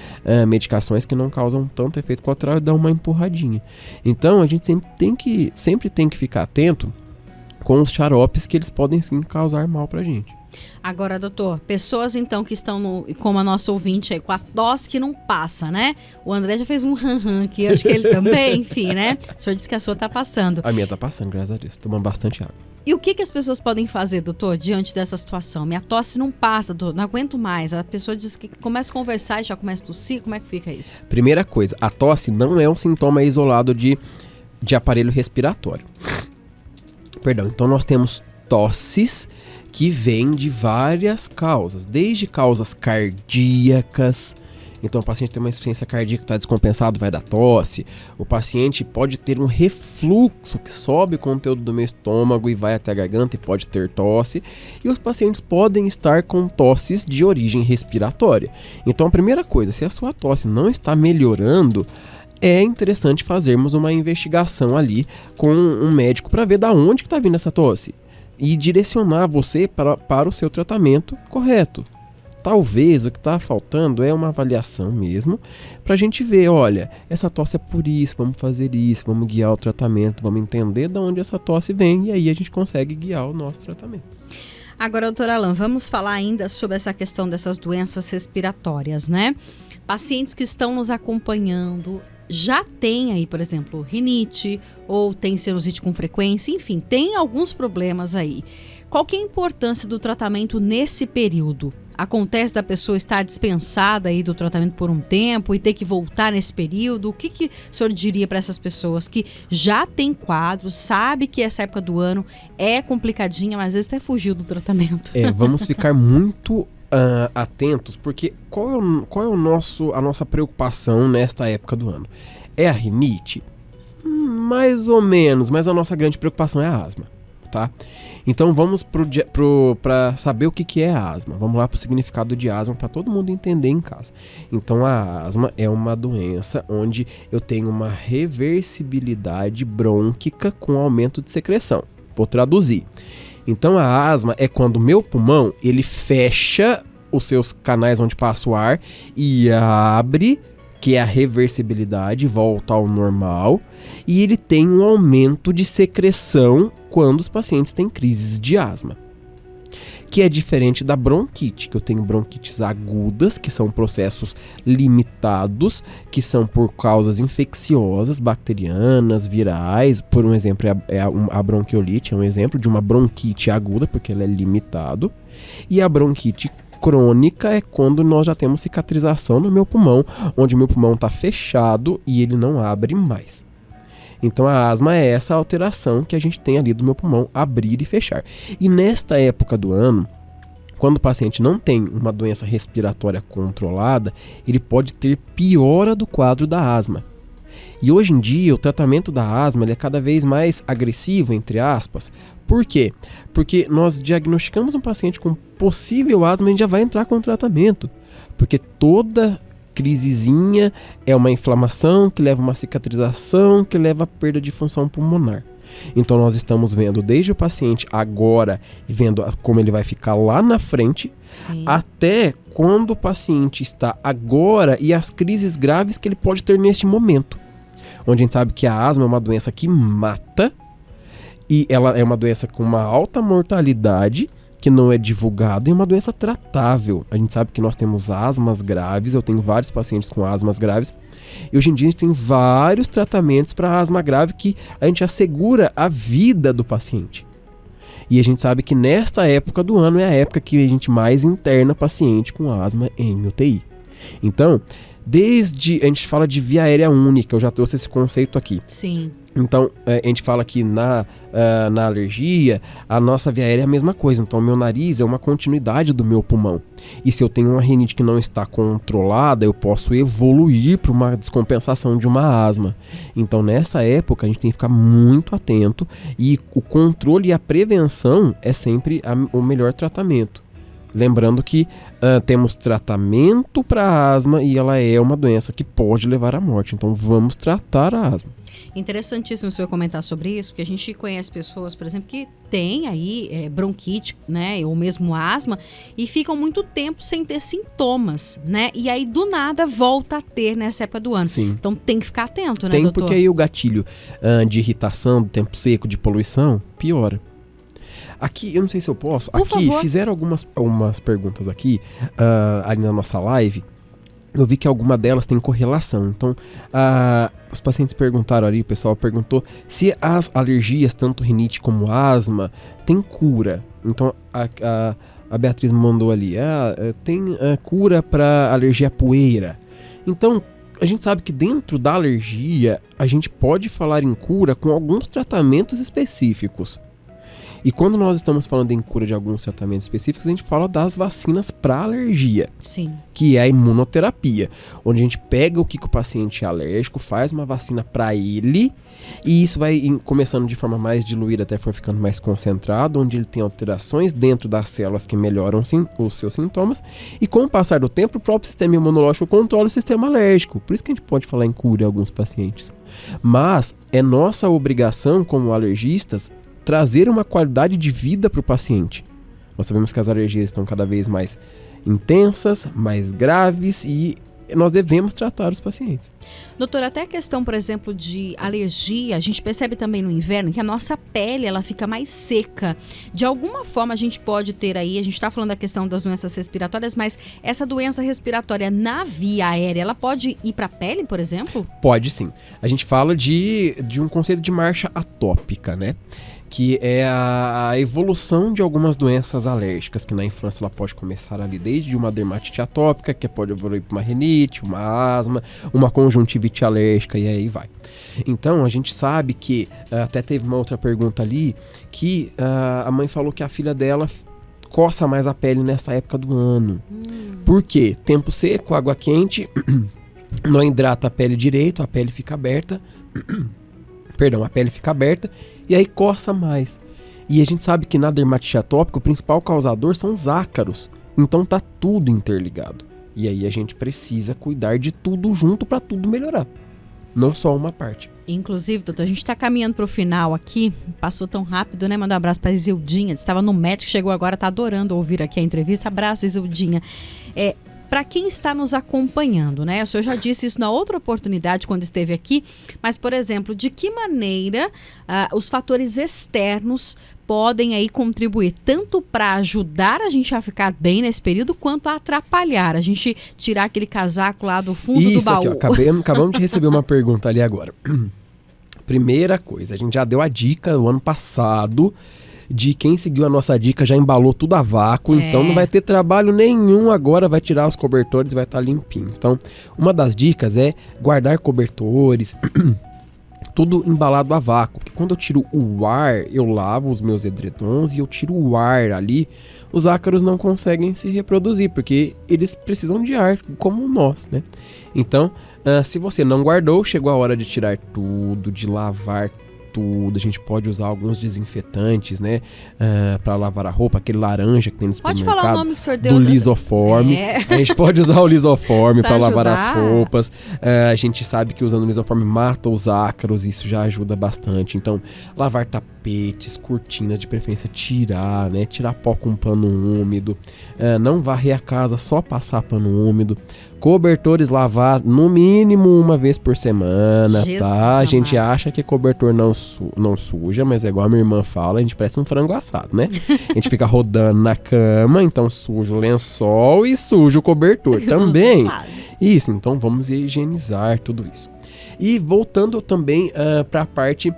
medicações que não causam tanto efeito colateral e dão uma empurradinha. Então, a gente sempre tem que ficar atento com os xaropes que eles podem sim causar mal pra gente. Agora, doutor, pessoas então que estão como a nossa ouvinte aí, com a tosse que não passa, né? O André já fez um ran-ran aqui, acho que ele também, enfim, né? O senhor disse que a sua tá passando. A minha tá passando, graças a Deus, tomando bastante água. E o que as pessoas podem fazer, doutor, diante dessa situação? Minha tosse não passa, doutor, não aguento mais. A pessoa diz que começa a conversar e já começa a tossir, como é que fica isso? Primeira coisa, a tosse não é um sintoma isolado de aparelho respiratório. Então nós temos tosses que vêm de várias causas, desde causas cardíacas. Então o paciente tem uma insuficiência cardíaca que está descompensado, vai dar tosse. O paciente pode ter um refluxo que sobe o conteúdo do meu estômago e vai até a garganta e pode ter tosse. E os pacientes podem estar com tosses de origem respiratória. Então a primeira coisa, se a sua tosse não está melhorando, é interessante fazermos uma investigação ali com um médico para ver da onde que está vindo essa tosse e direcionar você para o seu tratamento correto. Talvez o que está faltando é uma avaliação mesmo, para a gente ver, olha, essa tosse é por isso, vamos fazer isso, vamos guiar o tratamento, vamos entender de onde essa tosse vem e aí a gente consegue guiar o nosso tratamento. Agora, doutor Alan, vamos falar ainda sobre essa questão dessas doenças respiratórias, né? Pacientes que estão nos acompanhando já tem aí, por exemplo, rinite ou tem sinusite com frequência, enfim, tem alguns problemas aí. Qual que é a importância do tratamento nesse período? Acontece da pessoa estar dispensada aí do tratamento por um tempo e ter que voltar nesse período? O que o senhor diria para essas pessoas que já tem quadros, sabe que essa época do ano é complicadinha, mas às vezes até fugiu do tratamento? Vamos ficar muito atentos, porque qual é a nossa preocupação nesta época do ano? É a rinite? Mais ou menos, mas a nossa grande preocupação é a asma, tá? Então vamos para saber o que é a asma. Vamos lá para o significado de asma para todo mundo entender em casa. Então a asma é uma doença onde eu tenho uma reversibilidade brônquica com aumento de secreção. Vou traduzir. Então a asma é quando o meu pulmão ele fecha os seus canais onde passa o ar e abre, que é a reversibilidade, volta ao normal, e ele tem um aumento de secreção quando os pacientes têm crises de asma, que é diferente da bronquite, que eu tenho bronquites agudas, que são processos limitados, que são por causas infecciosas, bacterianas, virais. Por um exemplo, a bronquiolite é um exemplo de uma bronquite aguda, porque ela é limitado, e a bronquite crônica é quando nós já temos cicatrização no meu pulmão, onde o meu pulmão está fechado e ele não abre mais. Então a asma é essa alteração que a gente tem ali do meu pulmão abrir e fechar. E nesta época do ano, quando o paciente não tem uma doença respiratória controlada, ele pode ter piora do quadro da asma. E hoje em dia o tratamento da asma ele é cada vez mais agressivo, entre aspas. Por quê? Porque nós diagnosticamos um paciente com possível asma e a gente já vai entrar com o tratamento. Porque toda crisezinha é uma inflamação que leva a uma cicatrização, que leva a perda de função pulmonar. Então nós estamos vendo desde o paciente agora, vendo como ele vai ficar lá na frente, sim, até quando o paciente está agora e as crises graves que ele pode ter neste momento. Onde a gente sabe que a asma é uma doença que mata e ela é uma doença com uma alta mortalidade, que não é divulgado, e uma doença tratável. A gente sabe que nós temos asmas graves, eu tenho vários pacientes com asmas graves, e hoje em dia a gente tem vários tratamentos para asma grave que a gente assegura a vida do paciente. E a gente sabe que nesta época do ano é a época que a gente mais interna paciente com asma em UTI. Então, a gente fala de via aérea única, eu já trouxe esse conceito aqui. Sim. Então, a gente fala que na alergia, a nossa via aérea é a mesma coisa. Então, o meu nariz é uma continuidade do meu pulmão. E se eu tenho uma rinite que não está controlada, eu posso evoluir para uma descompensação de uma asma. Então, nessa época, a gente tem que ficar muito atento. E o controle e a prevenção é sempre o melhor tratamento. Lembrando que temos tratamento para asma e ela é uma doença que pode levar à morte. Então, vamos tratar a asma. Interessantíssimo o senhor comentar sobre isso, porque a gente conhece pessoas, por exemplo, que têm aí bronquite, né, ou mesmo asma, e ficam muito tempo sem ter sintomas, né, e aí do nada volta a ter nessa época do ano. Sim. Então tem que ficar atento, né, doutor? doutor? Porque aí o gatilho de irritação, do tempo seco, de poluição, piora. Aqui, eu não sei se eu posso, por favor. Fizeram algumas perguntas aqui, ali na nossa live. Eu vi que alguma delas tem correlação. Então, os pacientes perguntaram ali, o pessoal perguntou se as alergias, tanto rinite como asma, tem cura. Então, a Beatriz me mandou ali, tem cura para alergia à poeira. Então, a gente sabe que dentro da alergia, a gente pode falar em cura com alguns tratamentos específicos. E quando nós estamos falando em cura de alguns tratamentos específicos, a gente fala das vacinas para alergia. Sim. Que é a imunoterapia, onde a gente pega o que o paciente é alérgico, faz uma vacina para ele, e isso vai começando de forma mais diluída até for ficando mais concentrado, onde ele tem alterações dentro das células que melhoram os seus sintomas, e com o passar do tempo, o próprio sistema imunológico controla o sistema alérgico. Por isso que a gente pode falar em cura em alguns pacientes. Mas é nossa obrigação como alergistas trazer uma qualidade de vida para o paciente. Nós sabemos que as alergias estão cada vez mais intensas, mais graves, e nós devemos tratar os pacientes. Doutor, até a questão, por exemplo, de alergia, a gente percebe também no inverno que a nossa pele ela fica mais seca. De alguma forma a gente pode ter aí, a gente está falando da questão das doenças respiratórias, mas essa doença respiratória na via aérea, ela pode ir para a pele, por exemplo? Pode sim. A gente fala de um conceito de marcha atópica, né? Que é a evolução de algumas doenças alérgicas, que na infância ela pode começar ali desde uma dermatite atópica, que pode evoluir para uma rinite, uma asma, uma conjuntivite alérgica, e aí vai. Então, a gente sabe que, até teve uma outra pergunta ali, que a mãe falou que a filha dela coça mais a pele nessa época do ano. Por quê? Tempo seco, água quente, não hidrata a pele direito, a pele fica aberta... a pele fica aberta e aí coça mais. E a gente sabe que na dermatite atópica o principal causador são os ácaros. Então tá tudo interligado. E aí a gente precisa cuidar de tudo junto para tudo melhorar. Não só uma parte. Inclusive, doutor, a gente está caminhando para o final aqui. Passou tão rápido, né? Mandar um abraço para a Isildinha. Estava no médico, chegou agora, tá adorando ouvir aqui a entrevista. Abraço, Isildinha. Para quem está nos acompanhando, né? O senhor já disse isso na outra oportunidade quando esteve aqui, mas, por exemplo, de que maneira os fatores externos podem aí contribuir tanto para ajudar a gente a ficar bem nesse período, quanto a atrapalhar, a gente tirar aquele casaco lá do fundo do baú. Aqui, acabamos de receber uma pergunta ali agora. Primeira coisa, a gente já deu a dica no ano passado, de quem seguiu a nossa dica já embalou tudo a vácuo, então não vai ter trabalho nenhum agora, vai tirar os cobertores e vai estar limpinho. Então, uma das dicas é guardar cobertores, tudo embalado a vácuo, porque quando eu tiro o ar, eu lavo os meus edredons e eu tiro o ar ali, os ácaros não conseguem se reproduzir, porque eles precisam de ar, como nós, né? Então, se você não guardou, chegou a hora de tirar tudo, de lavar tudo. A gente pode usar alguns desinfetantes, né, para lavar a roupa, aquele laranja que tem no supermercado. Pode falar o nome que o senhor deu. Do Lisoform. A gente pode usar o Lisoform para lavar as roupas. A gente sabe que usando o Lisoform mata os ácaros, isso já ajuda bastante. Então, lavar tapetes, cortinas, de preferência tirar, né, tirar pó com pano úmido. Não varrer a casa, só passar pano úmido. Cobertores lavar no mínimo uma vez por semana, Jesus tá? A gente amado. acha que cobertor não suja, mas é igual a minha irmã fala, a gente parece um frango assado, né? A gente fica rodando na cama, então suja o lençol e suja o cobertor também. Isso, então vamos higienizar tudo isso. E voltando também para a parte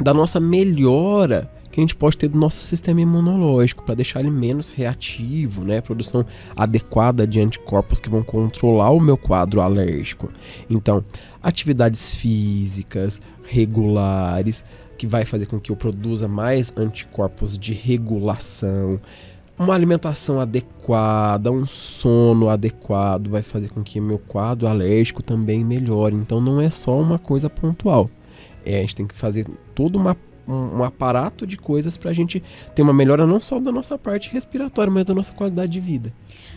da nossa melhora que a gente pode ter do nosso sistema imunológico, para deixar ele menos reativo, né? Produção adequada de anticorpos que vão controlar o meu quadro alérgico. Então, atividades físicas regulares, que vai fazer com que eu produza mais anticorpos de regulação. Uma alimentação adequada, um sono adequado, vai fazer com que meu quadro alérgico também melhore. Então, não é só uma coisa pontual. A gente tem que fazer toda um aparato de coisas pra gente ter uma melhora não só da nossa parte respiratória, mas da nossa qualidade de vida,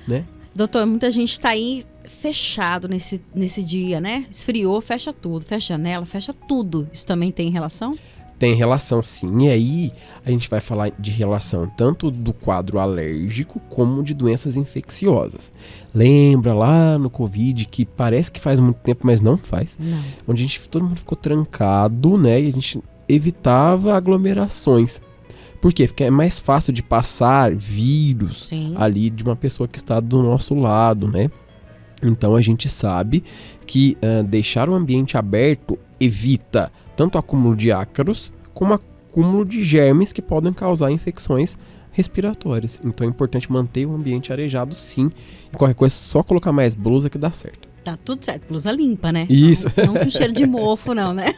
né? Doutor, muita gente tá aí fechado nesse dia, né? Esfriou, fecha tudo, fecha janela, fecha tudo. Isso também tem relação? Tem relação, sim. E aí a gente vai falar de relação tanto do quadro alérgico como de doenças infecciosas. Lembra lá no Covid que parece que faz muito tempo, mas não faz? Não. Onde todo mundo ficou trancado, né? E a gente evitava aglomerações. Por quê? Porque é mais fácil de passar vírus ali de uma pessoa que está do nosso lado, né? Então a gente sabe que deixar o ambiente aberto evita tanto acúmulo de ácaros como acúmulo de germes que podem causar infecções respiratórias. Então é importante manter o ambiente arejado, sim. E qualquer coisa, só colocar mais blusa que dá certo. Tá tudo certo, blusa limpa, né? Isso. Não com cheiro de mofo, não, né?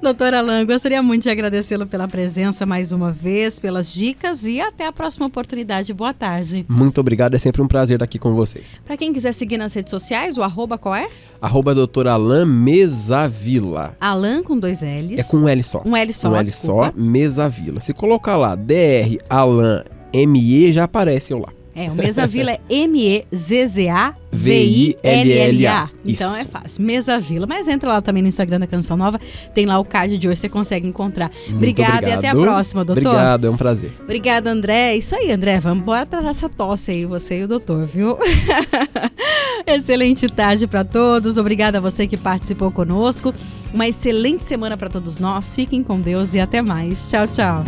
Doutor Alain, gostaria muito de agradecê-lo pela presença mais uma vez, pelas dicas e até a próxima oportunidade. Boa tarde. Muito obrigado, é sempre um prazer estar aqui com vocês. Para quem quiser seguir nas redes sociais, o @, qual é? @Dr. Alain Mesavila. Alain com 2 L's. É com um L só. Um L só, Um L desculpa. só, Mesavila. Se colocar lá, DR Alain ME, já aparece eu lá. O Mesavila é Mezavilla. Então Isso. é fácil, Mesavila. Mas entra lá também no Instagram da Canção Nova, tem lá o card de hoje, você consegue encontrar. Obrigada e até a próxima, doutor. Obrigado, é um prazer. Obrigada, André. Isso aí, André, vamos embora tratar essa tosse aí, você e o doutor, viu? Excelente tarde para todos, obrigada a você que participou conosco. Uma excelente semana para todos nós, fiquem com Deus e até mais. Tchau, tchau.